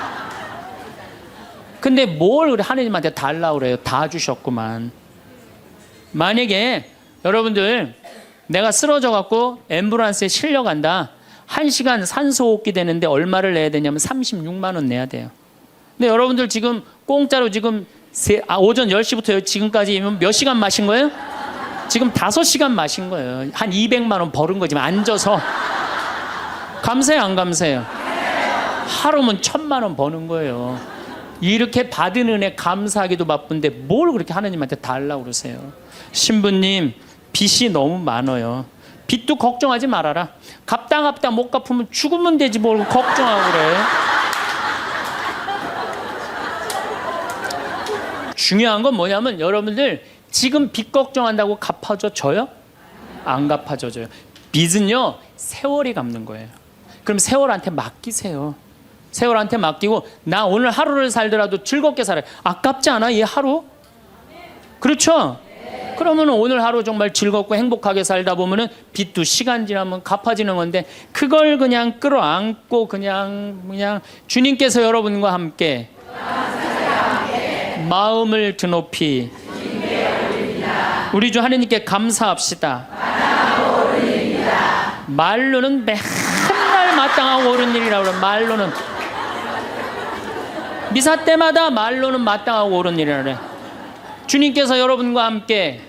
근데 뭘 하느님한테 달라고 그래요? 다 주셨구만. 만약에 여러분들 내가 쓰러져 갖고 앰뷸런스에 실려간다. 1시간 산소호흡기 되는데 얼마를 내야 되냐면 36만 원 내야 돼요. 근데 여러분들 지금 공짜로 지금 오전 10시부터 지금까지 몇 시간 마신 거예요? 지금 5시간 마신 거예요. 한 200만 원 벌은 거지 앉아서. 감사해요, 안 감사해요? 하루면 1,000만 원 버는 거예요. 이렇게 받은 은혜 감사하기도 바쁜데 뭘 그렇게 하나님한테 달라고 그러세요? 신부님, 빚이 너무 많아요. 빚도 걱정하지 말아라. 갚다 못 갚으면 죽으면 되지 뭘 걱정하고 그래. 중요한 건 뭐냐면 여러분들 지금 빚 걱정한다고 갚아줘요? 안 갚아줘요. 빚은요 세월이 갚는 거예요. 그럼 세월한테 맡기세요. 세월한테 맡기고 나 오늘 하루를 살더라도 즐겁게 살아요. 아깝지 않아 이 하루? 그렇죠? 그러면 오늘 하루 정말 즐겁고 행복하게 살다 보면은 빚도 시간 지나면 갚아지는 건데 그걸 그냥 끌어안고 그냥 주님께서 여러분과 함께 마음을 드높이 우리 주 하나님께 감사합시다. 말로는 맨날 마땅하고 옳은 일이라고 그래. 말로는 미사 때마다 말로는 마땅하고 옳은 일이라 그래. 주님께서 여러분과 함께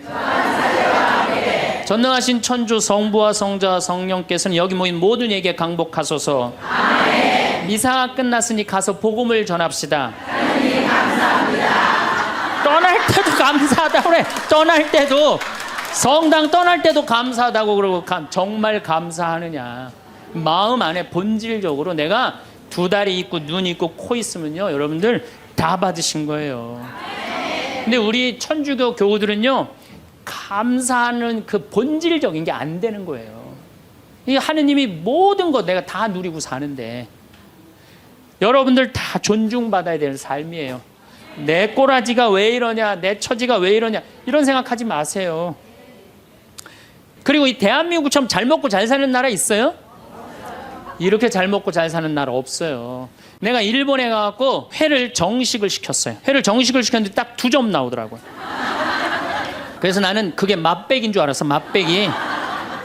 전능하신 천주 성부와 성자와 성령께서는 여기 모인 모든 이에게 강복하소서. 아멘. 미사가 끝났으니 가서 복음을 전합시다. 하나님 감사합니다. 떠날 때도 감사하다고 그래. 떠날 때도 성당 떠날 때도 감사하다고 그러고 정말 감사하느냐. 마음 안에 본질적으로 내가 두 다리 있고 눈 있고 코 있으면요 여러분들 다 받으신 거예요. 근데 우리 천주교 교우들은요 감사하는 그 본질적인 게 안 되는 거예요. 이 하느님이 모든 거 내가 다 누리고 사는데 여러분들 다 존중받아야 되는 삶이에요. 내 꼬라지가 왜 이러냐, 내 처지가 왜 이러냐 이런 생각하지 마세요. 그리고 이 대한민국처럼 잘 먹고 잘 사는 나라 있어요? 이렇게 잘 먹고 잘 사는 나라 없어요. 내가 일본에 가갖고 회를 정식을 시켰어요. 회를 정식을 시켰는데 딱 2점 나오더라고요. 그래서 나는 그게 맛백인 줄 알았어. 맛백이.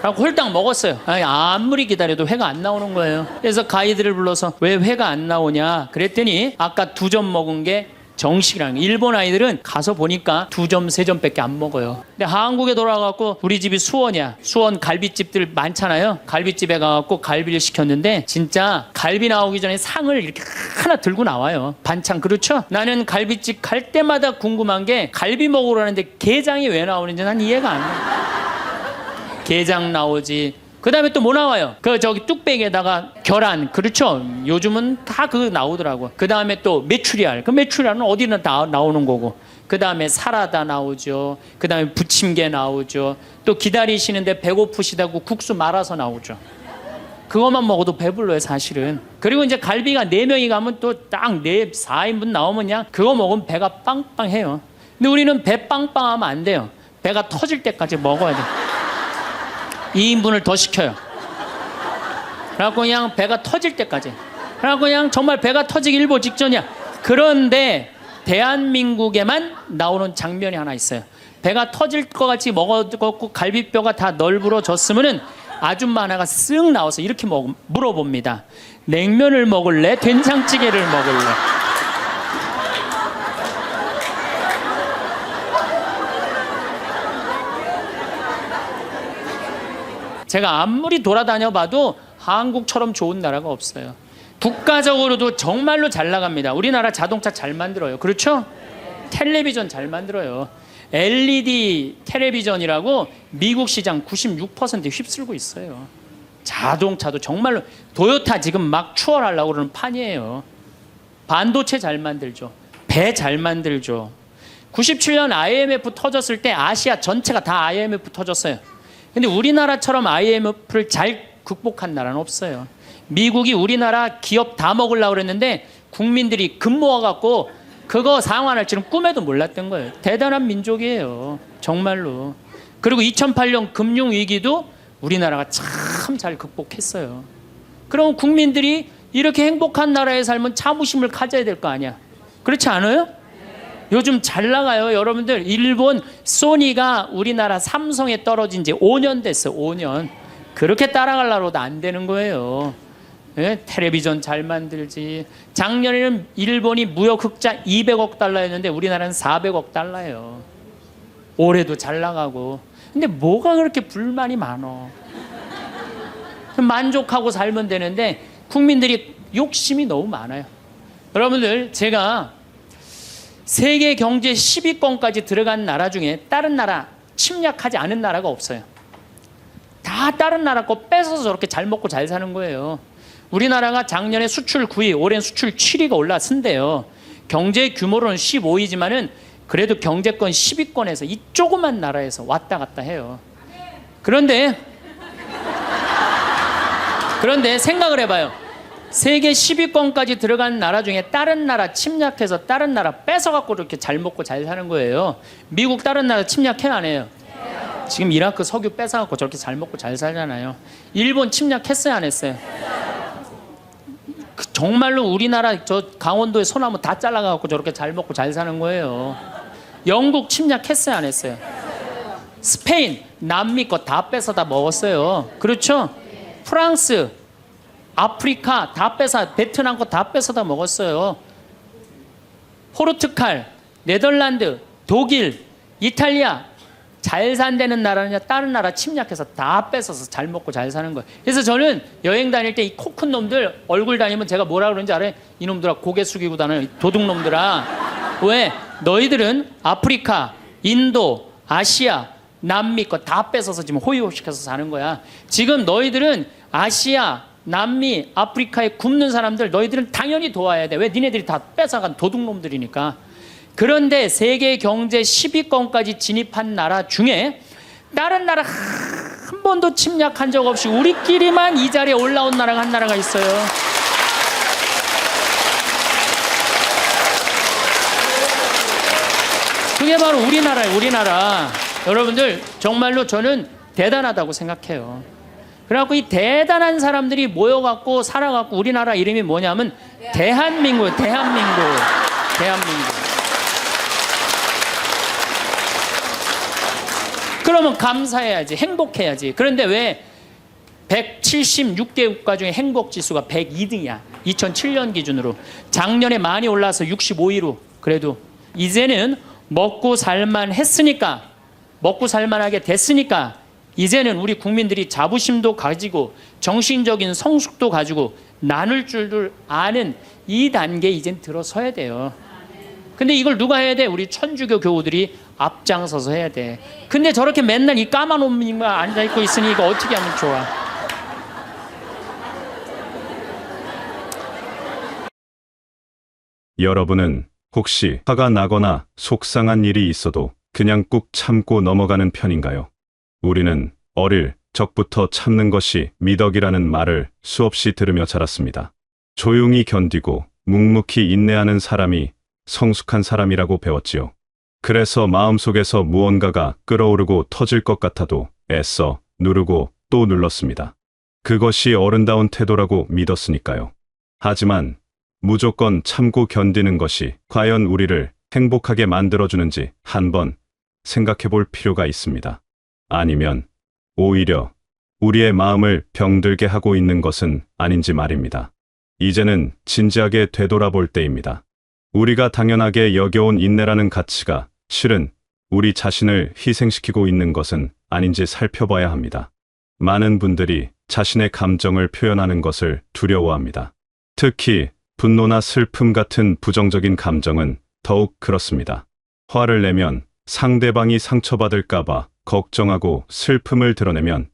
그래서 홀딱 먹었어요. 아무리 기다려도 회가 안 나오는 거예요. 그래서 가이드를 불러서 왜 회가 안 나오냐 그랬더니 아까 2점 먹은 게 정식이라는 거예요. 일본 아이들은 가서 보니까 2점, 3점밖에 안 먹어요. 근데 한국에 돌아가갖고 우리 집이 수원이야. 수원 갈비집들 많잖아요. 갈비집에 가갖고 갈비를 시켰는데 진짜 갈비 나오기 전에 상을 이렇게 하나 들고 나와요. 반찬. 그렇죠? 나는 갈비집 갈 때마다 궁금한 게 갈비 먹으러 가는데 게장이 왜 나오는지 난 이해가 안 돼. 게장 나오지. 그 다음에 또 뭐 나와요? 저기 뚝배기에다가 계란. 그렇죠? 요즘은 다 그거 나오더라고. 그 다음에 또 메추리알. 그 메추리알은 어디나 다 나오는 거고. 그 다음에 사라다 나오죠. 그 다음에 부침개 나오죠. 또 기다리시는데 배고프시다고 국수 말아서 나오죠. 그것만 먹어도 배불러요 사실은. 그리고 이제 갈비가 4명이 가면 또 딱 4인분 나오면 그냥 그거 먹으면 배가 빵빵해요. 근데 우리는 배 빵빵하면 안 돼요. 배가 터질 때까지 먹어야 돼. 2인분을 더 시켜요. 그래갖고 그냥 배가 터질 때까지. 그래갖고 그냥 정말 배가 터지기 일보 직전이야. 그런데 대한민국에만 나오는 장면이 하나 있어요. 배가 터질 것 같이 먹었고 갈비뼈가 다 널브러졌으면은 아줌마 하나가 쓱 나와서 이렇게 물어봅니다. 냉면을 먹을래? 된장찌개를 먹을래? 제가 아무리 돌아다녀 봐도 한국처럼 좋은 나라가 없어요. 국가적으로도 정말로 잘 나갑니다. 우리나라 자동차 잘 만들어요. 그렇죠? 텔레비전 잘 만들어요. LED 텔레비전이라고 미국 시장 96% 휩쓸고 있어요. 자동차도 정말로 도요타 지금 막 추월하려고 그러는 판이에요. 반도체 잘 만들죠. 배 잘 만들죠. 97년 IMF 터졌을 때 아시아 전체가 다 IMF 터졌어요. 근데 우리나라처럼 IMF를 잘 극복한 나라는 없어요. 미국이 우리나라 기업 다 먹으려고 그랬는데 국민들이 금 모아갖고 그거 상환할 줄은 꿈에도 몰랐던 거예요. 대단한 민족이에요. 정말로. 그리고 2008년 금융위기도 우리나라가 참 잘 극복했어요. 그럼 국민들이 이렇게 행복한 나라에 살면 자부심을 가져야 될 거 아니야. 그렇지 않아요? 요즘 잘 나가요. 여러분들 일본 소니가 우리나라 삼성에 떨어진 지 5년 됐어요. 5년. 그렇게 따라가려고 해도 안 되는 거예요. 예? 텔레비전 잘 만들지. 작년에는 일본이 무역 흑자 200억 달러였는데 우리나라는 400억 달러예요. 올해도 잘 나가고. 근데 뭐가 그렇게 불만이 많어. 만족하고 살면 되는데 국민들이 욕심이 너무 많아요. 여러분들 제가 세계 경제 10위권까지 들어간 나라 중에 다른 나라 침략하지 않은 나라가 없어요. 다 다른 나라 거 뺏어서 저렇게 잘 먹고 잘 사는 거예요. 우리나라가 작년에 수출 9위, 올해는 수출 7위가 올랐은데요. 경제 규모로는 15위지만은 그래도 경제권 10위권에서 이 조그만 나라에서 왔다 갔다 해요. 그런데 생각을 해봐요. 세계 10위권까지 들어간 나라 중에 다른 나라 침략해서 다른 나라 뺏어갖고 이렇게 잘 먹고 잘 사는 거예요. 미국 다른 나라 침략해요, 안 해요? 지금 이라크 석유 뺏어갖고 저렇게 잘 먹고 잘 살잖아요. 일본 침략했어요, 안 했어요? 정말로 우리나라 저 강원도의 소나무 다 잘라갖고 저렇게 잘 먹고 잘 사는 거예요. 영국 침략했어요, 안 했어요? 스페인, 남미 거 다 뺏어다 먹었어요. 그렇죠? 프랑스, 아프리카 다 뺏어, 베트남 거 다 뺏어다 먹었어요. 포르투갈, 네덜란드, 독일, 이탈리아 잘 산다는 나라냐 다른 나라 침략해서 다 뺏어서 잘 먹고 잘 사는 거예요. 그래서 저는 여행 다닐 때 이 코 큰 놈들 얼굴 다니면 제가 뭐라 그러는지 알아요? 이놈들아 고개 숙이고 다니는 도둑놈들아. 왜? 너희들은 아프리카, 인도, 아시아, 남미 거 다 뺏어서 지금 호의호식해서 사는 거야. 지금 너희들은 아시아, 남미, 아프리카에 굶는 사람들 너희들은 당연히 도와야 돼. 왜? 니네들이 다 뺏어간 도둑놈들이니까. 그런데 세계 경제 10위권까지 진입한 나라 중에 다른 나라 한 번도 침략한 적 없이 우리끼리만 이 자리에 올라온 나라가 한 나라가 있어요. 그게 바로 우리나라예요. 우리나라. 여러분들 정말로 저는 대단하다고 생각해요. 그래갖고 이 대단한 사람들이 모여갖고 살아갖고 우리나라 이름이 뭐냐면 대한민국. 그러면 감사해야지, 행복해야지. 그런데 왜 176개 국가 중에 행복지수가 102등이야. 2007년 기준으로. 작년에 많이 올라서 65위로. 그래도 이제는 먹고 살만했으니까, 먹고 살만하게 됐으니까 이제는 우리 국민들이 자부심도 가지고 정신적인 성숙도 가지고 나눌 줄을 아는 이 단계에 이젠 들어서야 돼요. 근데 이걸 누가 해야 돼? 우리 천주교 교우들이 앞장서서 해야 돼. 근데 저렇게 맨날 이 까만 옷만 앉아있고 있으니 이거 어떻게 하면 좋아? 여러분은 혹시 화가 나거나 속상한 일이 있어도 그냥 꾹 참고 넘어가는 편인가요? 우리는 어릴 적부터 참는 것이 미덕이라는 말을 수없이 들으며 자랐습니다. 조용히 견디고 묵묵히 인내하는 사람이 성숙한 사람이라고 배웠지요. 그래서 마음속에서 무언가가 끓어오르고 터질 것 같아도 애써 누르고 또 눌렀습니다. 그것이 어른다운 태도라고 믿었으니까요. 하지만 무조건 참고 견디는 것이 과연 우리를 행복하게 만들어주는지 한번 생각해 볼 필요가 있습니다. 아니면 오히려 우리의 마음을 병들게 하고 있는 것은 아닌지 말입니다. 이제는 진지하게 되돌아볼 때입니다. 우리가 당연하게 여겨온 인내라는 가치가 실은 우리 자신을 희생시키고 있는 것은 아닌지 살펴봐야 합니다. 많은 분들이 자신의 감정을 표현하는 것을 두려워합니다. 특히 분노나 슬픔 같은 부정적인 감정은 더욱 그렇습니다. 화를 내면 상대방이 상처받을까봐 걱정하고 슬픔을 드러내면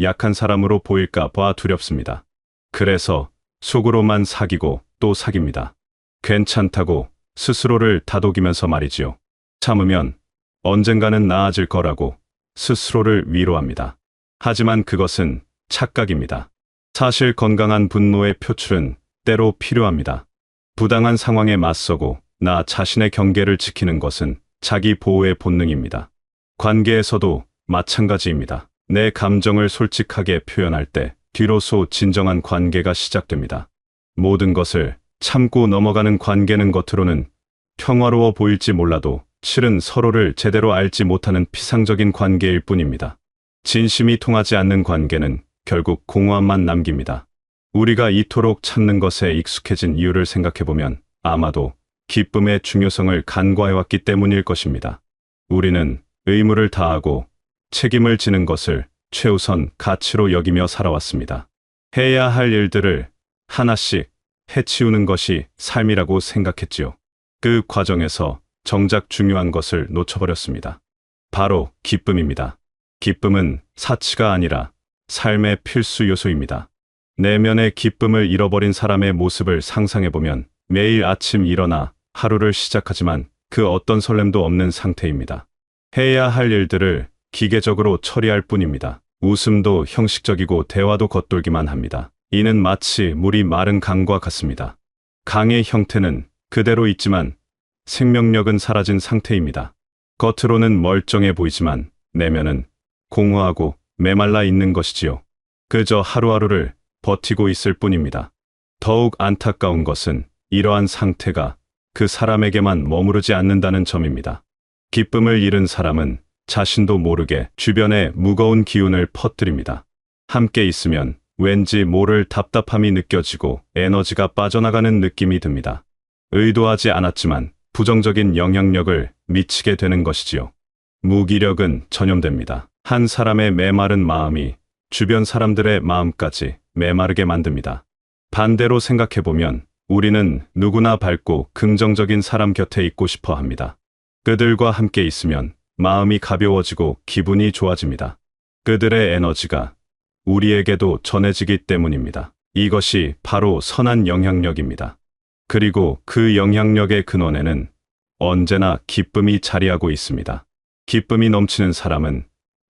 약한 사람으로 보일까봐 두렵습니다. 그래서 속으로만 사귀고 또 사깁니다. 괜찮다고 스스로를 다독이면서 말이지요. 참으면 언젠가는 나아질 거라고 스스로를 위로합니다. 하지만 그것은 착각입니다. 사실 건강한 분노의 표출은 때로 필요합니다. 부당한 상황에 맞서고 나 자신의 경계를 지키는 것은 자기 보호의 본능입니다. 관계에서도 마찬가지입니다. 내 감정을 솔직하게 표현할 때 뒤로서 진정한 관계가 시작됩니다. 모든 것을 참고 넘어가는 관계는 겉으로는 평화로워 보일지 몰라도 실은 서로를 제대로 알지 못하는 피상적인 관계일 뿐입니다. 진심이 통하지 않는 관계는 결국 공허함만 남깁니다. 우리가 이토록 참는 것에 익숙해진 이유를 생각해보면 아마도 기쁨의 중요성을 간과해왔기 때문일 것입니다. 우리는 의무를 다하고 책임을 지는 것을 최우선 가치로 여기며 살아왔습니다. 해야 할 일들을 하나씩 해치우는 것이 삶이라고 생각했지요. 그 과정에서 정작 중요한 것을 놓쳐버렸습니다. 바로 기쁨입니다. 기쁨은 사치가 아니라 삶의 필수 요소입니다. 내면의 기쁨을 잃어버린 사람의 모습을 상상해보면 매일 아침 일어나 하루를 시작하지만 그 어떤 설렘도 없는 상태입니다. 해야 할 일들을 기계적으로 처리할 뿐입니다. 웃음도 형식적이고 대화도 겉돌기만 합니다. 이는 마치 물이 마른 강과 같습니다. 강의 형태는 그대로 있지만 생명력은 사라진 상태입니다. 겉으로는 멀쩡해 보이지만 내면은 공허하고 메말라 있는 것이지요. 그저 하루하루를 버티고 있을 뿐입니다. 더욱 안타까운 것은 이러한 상태가 그 사람에게만 머무르지 않는다는 점입니다. 기쁨을 잃은 사람은 자신도 모르게 주변에 무거운 기운을 퍼뜨립니다. 함께 있으면 왠지 모를 답답함이 느껴지고 에너지가 빠져나가는 느낌이 듭니다. 의도하지 않았지만 부정적인 영향력을 미치게 되는 것이지요. 무기력은 전염됩니다. 한 사람의 메마른 마음이 주변 사람들의 마음까지 메마르게 만듭니다. 반대로 생각해보면 우리는 누구나 밝고 긍정적인 사람 곁에 있고 싶어 합니다. 그들과 함께 있으면 마음이 가벼워지고 기분이 좋아집니다. 그들의 에너지가 우리에게도 전해지기 때문입니다. 이것이 바로 선한 영향력입니다. 그리고 그 영향력의 근원에는 언제나 기쁨이 자리하고 있습니다. 기쁨이 넘치는 사람은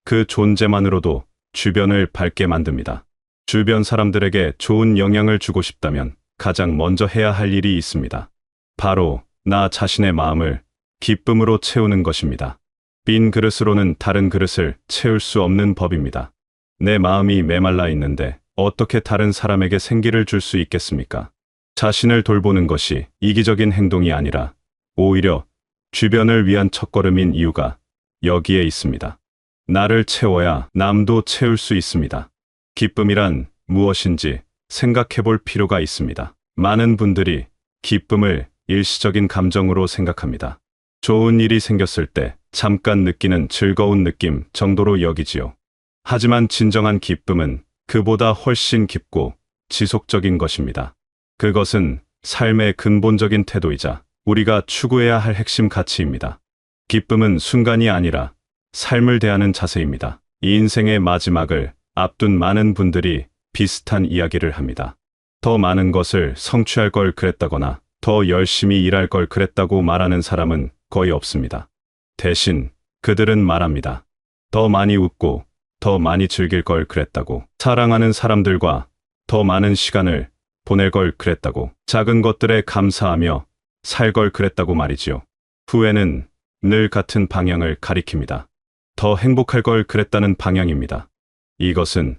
그 존재만으로도 주변을 밝게 만듭니다. 주변 사람들에게 좋은 영향을 주고 싶다면 가장 먼저 해야 할 일이 있습니다. 바로 나 자신의 마음을 기쁨으로 채우는 것입니다. 빈 그릇으로는 다른 그릇을 채울 수 없는 법입니다. 내 마음이 메말라 있는데 어떻게 다른 사람에게 생기를 줄 수 있겠습니까? 자신을 돌보는 것이 이기적인 행동이 아니라 오히려 주변을 위한 첫걸음인 이유가 여기에 있습니다. 나를 채워야 남도 채울 수 있습니다. 기쁨이란 무엇인지 생각해 볼 필요가 있습니다. 많은 분들이 기쁨을 일시적인 감정으로 생각합니다. 좋은 일이 생겼을 때 잠깐 느끼는 즐거운 느낌 정도로 여기지요. 하지만 진정한 기쁨은 그보다 훨씬 깊고 지속적인 것입니다. 그것은 삶의 근본적인 태도이자 우리가 추구해야 할 핵심 가치입니다. 기쁨은 순간이 아니라 삶을 대하는 자세입니다. 이 인생의 마지막을 앞둔 많은 분들이 비슷한 이야기를 합니다. 더 많은 것을 성취할 걸 그랬다거나 더 열심히 일할 걸 그랬다고 말하는 사람은 거의 없습니다. 대신 그들은 말합니다. 더 많이 웃고 더 많이 즐길 걸 그랬다고, 사랑하는 사람들과 더 많은 시간을 보낼 걸 그랬다고, 작은 것들에 감사하며 살 걸 그랬다고 말이지요. 후회는 늘 같은 방향을 가리킵니다. 더 행복할 걸 그랬다는 방향입니다. 이것은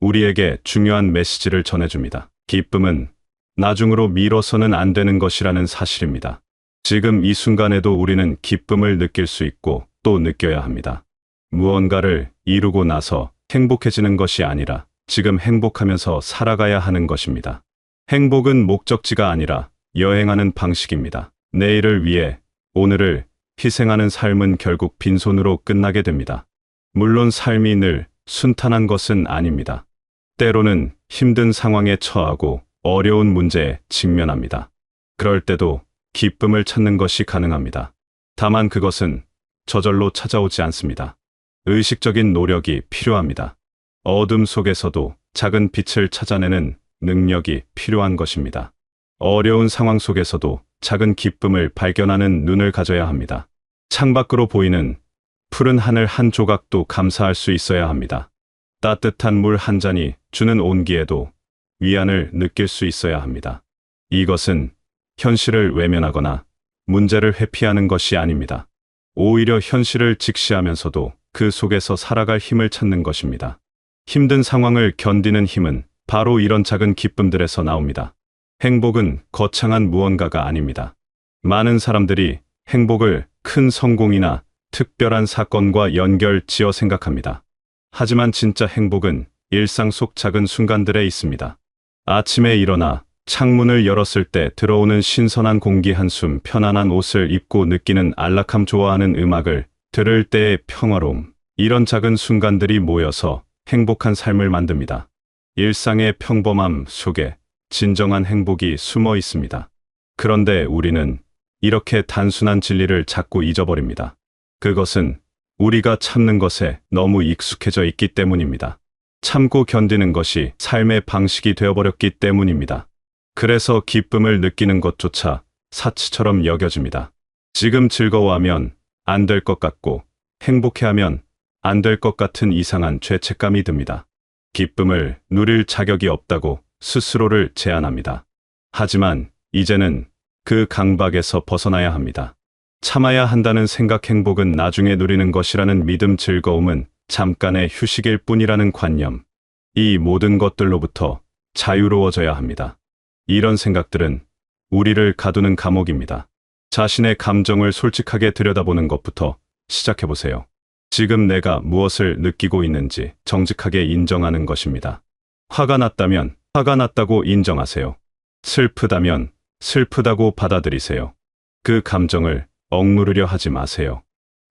우리에게 중요한 메시지를 전해줍니다. 기쁨은 나중으로 미뤄서는 안 되는 것이라는 사실입니다. 지금 이 순간에도 우리는 기쁨을 느낄 수 있고 또 느껴야 합니다. 무언가를 이루고 나서 행복해지는 것이 아니라 지금 행복하면서 살아가야 하는 것입니다. 행복은 목적지가 아니라 여행하는 방식입니다. 내일을 위해 오늘을 희생하는 삶은 결국 빈손으로 끝나게 됩니다. 물론 삶이 늘 순탄한 것은 아닙니다. 때로는 힘든 상황에 처하고 어려운 문제에 직면합니다. 그럴 때도 기쁨을 찾는 것이 가능합니다. 다만 그것은 저절로 찾아오지 않습니다. 의식적인 노력이 필요합니다. 어둠 속에서도 작은 빛을 찾아내는 능력이 필요한 것입니다. 어려운 상황 속에서도 작은 기쁨을 발견하는 눈을 가져야 합니다. 창밖으로 보이는 푸른 하늘 한 조각도 감사할 수 있어야 합니다. 따뜻한 물 한 잔이 주는 온기에도 위안을 느낄 수 있어야 합니다. 이것은 현실을 외면하거나 문제를 회피하는 것이 아닙니다. 오히려 현실을 직시하면서도 그 속에서 살아갈 힘을 찾는 것입니다. 힘든 상황을 견디는 힘은 바로 이런 작은 기쁨들에서 나옵니다. 행복은 거창한 무언가가 아닙니다. 많은 사람들이 행복을 큰 성공이나 특별한 사건과 연결 지어 생각합니다. 하지만 진짜 행복은 일상 속 작은 순간들에 있습니다. 아침에 일어나 창문을 열었을 때 들어오는 신선한 공기 한숨, 편안한 옷을 입고 느끼는 안락함, 좋아하는 음악을 들을 때의 평화로움. 이런 작은 순간들이 모여서 행복한 삶을 만듭니다. 일상의 평범함 속에 진정한 행복이 숨어 있습니다. 그런데 우리는 이렇게 단순한 진리를 자꾸 잊어버립니다. 그것은 우리가 참는 것에 너무 익숙해져 있기 때문입니다. 참고 견디는 것이 삶의 방식이 되어버렸기 때문입니다. 그래서 기쁨을 느끼는 것조차 사치처럼 여겨집니다. 지금 즐거워하면 안 될 것 같고 행복해하면 안 될 것 같은 이상한 죄책감이 듭니다. 기쁨을 누릴 자격이 없다고 스스로를 제한합니다. 하지만 이제는 그 강박에서 벗어나야 합니다. 참아야 한다는 생각, 행복은 나중에 누리는 것이라는 믿음, 즐거움은 잠깐의 휴식일 뿐이라는 관념. 이 모든 것들로부터 자유로워져야 합니다. 이런 생각들은 우리를 가두는 감옥입니다. 자신의 감정을 솔직하게 들여다보는 것부터 시작해보세요. 지금 내가 무엇을 느끼고 있는지 정직하게 인정하는 것입니다. 화가 났다면 화가 났다고 인정하세요. 슬프다면 슬프다고 받아들이세요. 그 감정을 억누르려 하지 마세요.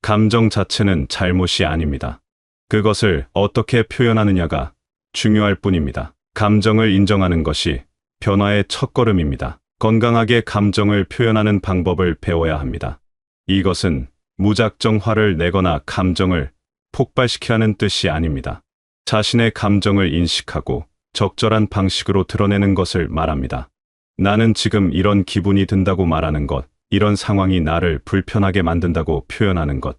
감정 자체는 잘못이 아닙니다. 그것을 어떻게 표현하느냐가 중요할 뿐입니다. 감정을 인정하는 것이 변화의 첫걸음입니다. 건강하게 감정을 표현하는 방법을 배워야 합니다. 이것은 무작정 화를 내거나 감정을 폭발시키라는 뜻이 아닙니다. 자신의 감정을 인식하고 적절한 방식으로 드러내는 것을 말합니다. 나는 지금 이런 기분이 든다고 말하는 것, 이런 상황이 나를 불편하게 만든다고 표현하는 것,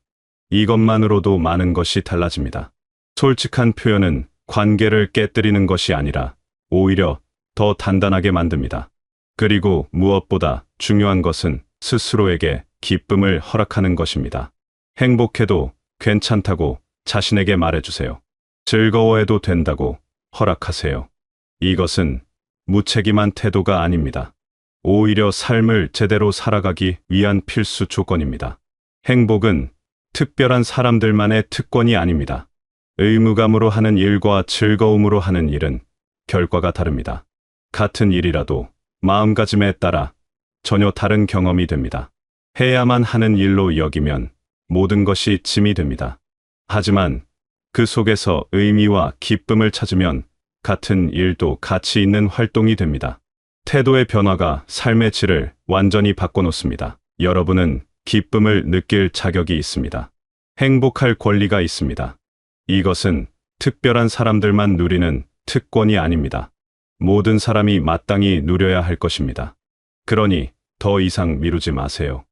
이것만으로도 많은 것이 달라집니다. 솔직한 표현은 관계를 깨뜨리는 것이 아니라 오히려 더 단단하게 만듭니다. 그리고 무엇보다 중요한 것은 스스로에게 기쁨을 허락하는 것입니다. 행복해도 괜찮다고 자신에게 말해주세요. 즐거워해도 된다고 허락하세요. 이것은 무책임한 태도가 아닙니다. 오히려 삶을 제대로 살아가기 위한 필수 조건입니다. 행복은 특별한 사람들만의 특권이 아닙니다. 의무감으로 하는 일과 즐거움으로 하는 일은 결과가 다릅니다. 같은 일이라도 마음가짐에 따라 전혀 다른 경험이 됩니다. 해야만 하는 일로 여기면 모든 것이 짐이 됩니다. 하지만 그 속에서 의미와 기쁨을 찾으면 같은 일도 가치 있는 활동이 됩니다. 태도의 변화가 삶의 질을 완전히 바꿔놓습니다. 여러분은 기쁨을 느낄 자격이 있습니다. 행복할 권리가 있습니다. 이것은 특별한 사람들만 누리는 특권이 아닙니다. 모든 사람이 마땅히 누려야 할 것입니다. 그러니 더 이상 미루지 마세요.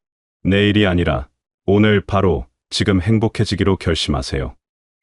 내일이 아니라 오늘 바로 지금 행복해지기로 결심하세요.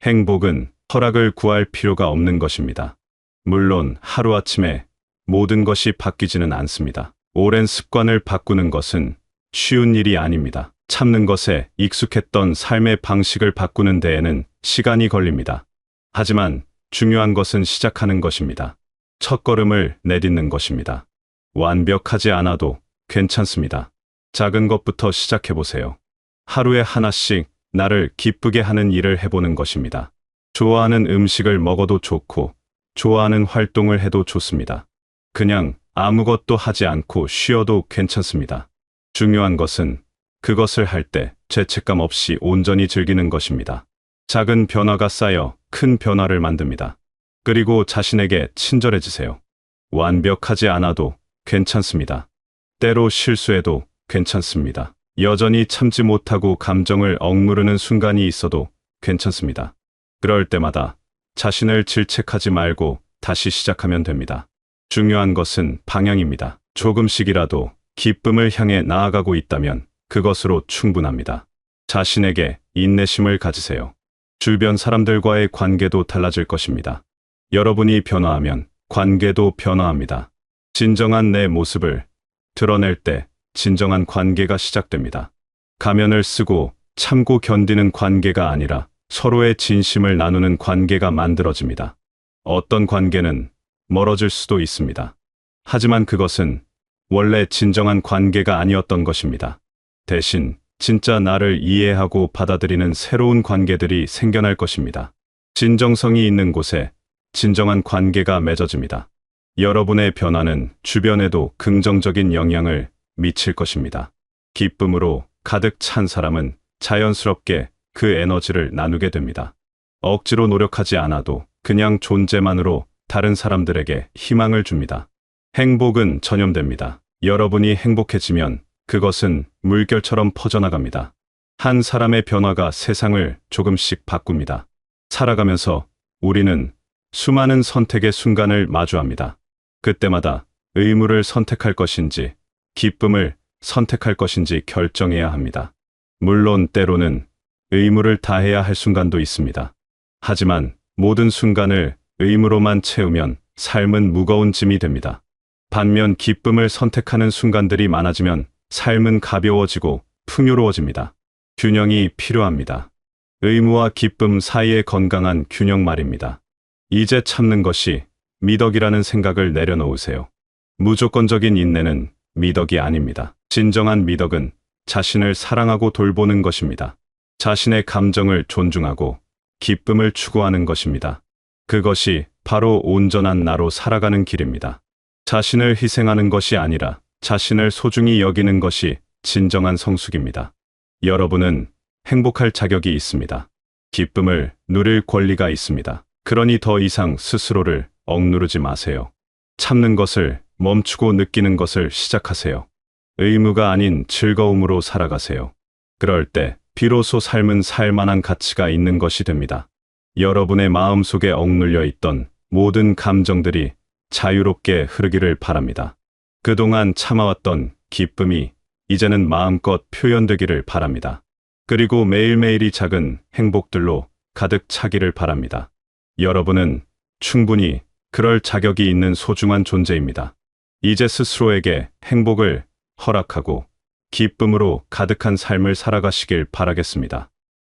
행복은 허락을 구할 필요가 없는 것입니다. 물론 하루아침에 모든 것이 바뀌지는 않습니다. 오랜 습관을 바꾸는 것은 쉬운 일이 아닙니다. 참는 것에 익숙했던 삶의 방식을 바꾸는 데에는 시간이 걸립니다. 하지만 중요한 것은 시작하는 것입니다. 첫걸음을 내딛는 것입니다. 완벽하지 않아도 괜찮습니다. 작은 것부터 시작해보세요. 하루에 하나씩 나를 기쁘게 하는 일을 해보는 것입니다. 좋아하는 음식을 먹어도 좋고, 좋아하는 활동을 해도 좋습니다. 그냥 아무것도 하지 않고 쉬어도 괜찮습니다. 중요한 것은 그것을 할 때 죄책감 없이 온전히 즐기는 것입니다. 작은 변화가 쌓여 큰 변화를 만듭니다. 그리고 자신에게 친절해지세요. 완벽하지 않아도 괜찮습니다. 때로 실수해도 괜찮습니다. 여전히 참지 못하고 감정을 억누르는 순간이 있어도 괜찮습니다. 그럴 때마다 자신을 질책하지 말고 다시 시작하면 됩니다. 중요한 것은 방향입니다. 조금씩이라도 기쁨을 향해 나아가고 있다면 그것으로 충분합니다. 자신에게 인내심을 가지세요. 주변 사람들과의 관계도 달라질 것입니다. 여러분이 변화하면 관계도 변화합니다. 진정한 내 모습을 드러낼 때 진정한 관계가 시작됩니다. 가면을 쓰고 참고 견디는 관계가 아니라 서로의 진심을 나누는 관계가 만들어집니다. 어떤 관계는 멀어질 수도 있습니다. 하지만 그것은 원래 진정한 관계가 아니었던 것입니다. 대신 진짜 나를 이해하고 받아들이는 새로운 관계들이 생겨날 것입니다. 진정성이 있는 곳에 진정한 관계가 맺어집니다. 여러분의 변화는 주변에도 긍정적인 영향을 미칠 것입니다. 기쁨으로 가득 찬 사람은 자연스럽게 그 에너지를 나누게 됩니다. 억지로 노력하지 않아도 그냥 존재만으로 다른 사람들에게 희망을 줍니다. 행복은 전염됩니다. 여러분이 행복해지면 그것은 물결처럼 퍼져나갑니다. 한 사람의 변화가 세상을 조금씩 바꿉니다. 살아가면서 우리는 수많은 선택의 순간을 마주합니다. 그때마다 의무를 선택할 것인지 기쁨을 선택할 것인지 결정해야 합니다. 물론 때로는 의무를 다해야 할 순간도 있습니다. 하지만 모든 순간을 의무로만 채우면 삶은 무거운 짐이 됩니다. 반면 기쁨을 선택하는 순간들이 많아지면 삶은 가벼워지고 풍요로워집니다. 균형이 필요합니다. 의무와 기쁨 사이의 건강한 균형 말입니다. 이제 참는 것이 미덕이라는 생각을 내려놓으세요. 무조건적인 인내는 미덕이 아닙니다. 진정한 미덕은 자신을 사랑하고 돌보는 것입니다. 자신의 감정을 존중하고 기쁨을 추구하는 것입니다. 그것이 바로 온전한 나로 살아가는 길입니다. 자신을 희생하는 것이 아니라 자신을 소중히 여기는 것이 진정한 성숙입니다. 여러분은 행복할 자격이 있습니다. 기쁨을 누릴 권리가 있습니다. 그러니 더 이상 스스로를 억누르지 마세요. 참는 것을 멈추고 느끼는 것을 시작하세요. 의무가 아닌 즐거움으로 살아가세요. 그럴 때 비로소 삶은 살만한 가치가 있는 것이 됩니다. 여러분의 마음속에 억눌려 있던 모든 감정들이 자유롭게 흐르기를 바랍니다. 그동안 참아왔던 기쁨이 이제는 마음껏 표현되기를 바랍니다. 그리고 매일매일이 작은 행복들로 가득 차기를 바랍니다. 여러분은 충분히 그럴 자격이 있는 소중한 존재입니다. 이제 스스로에게 행복을 허락하고 기쁨으로 가득한 삶을 살아가시길 바라겠습니다.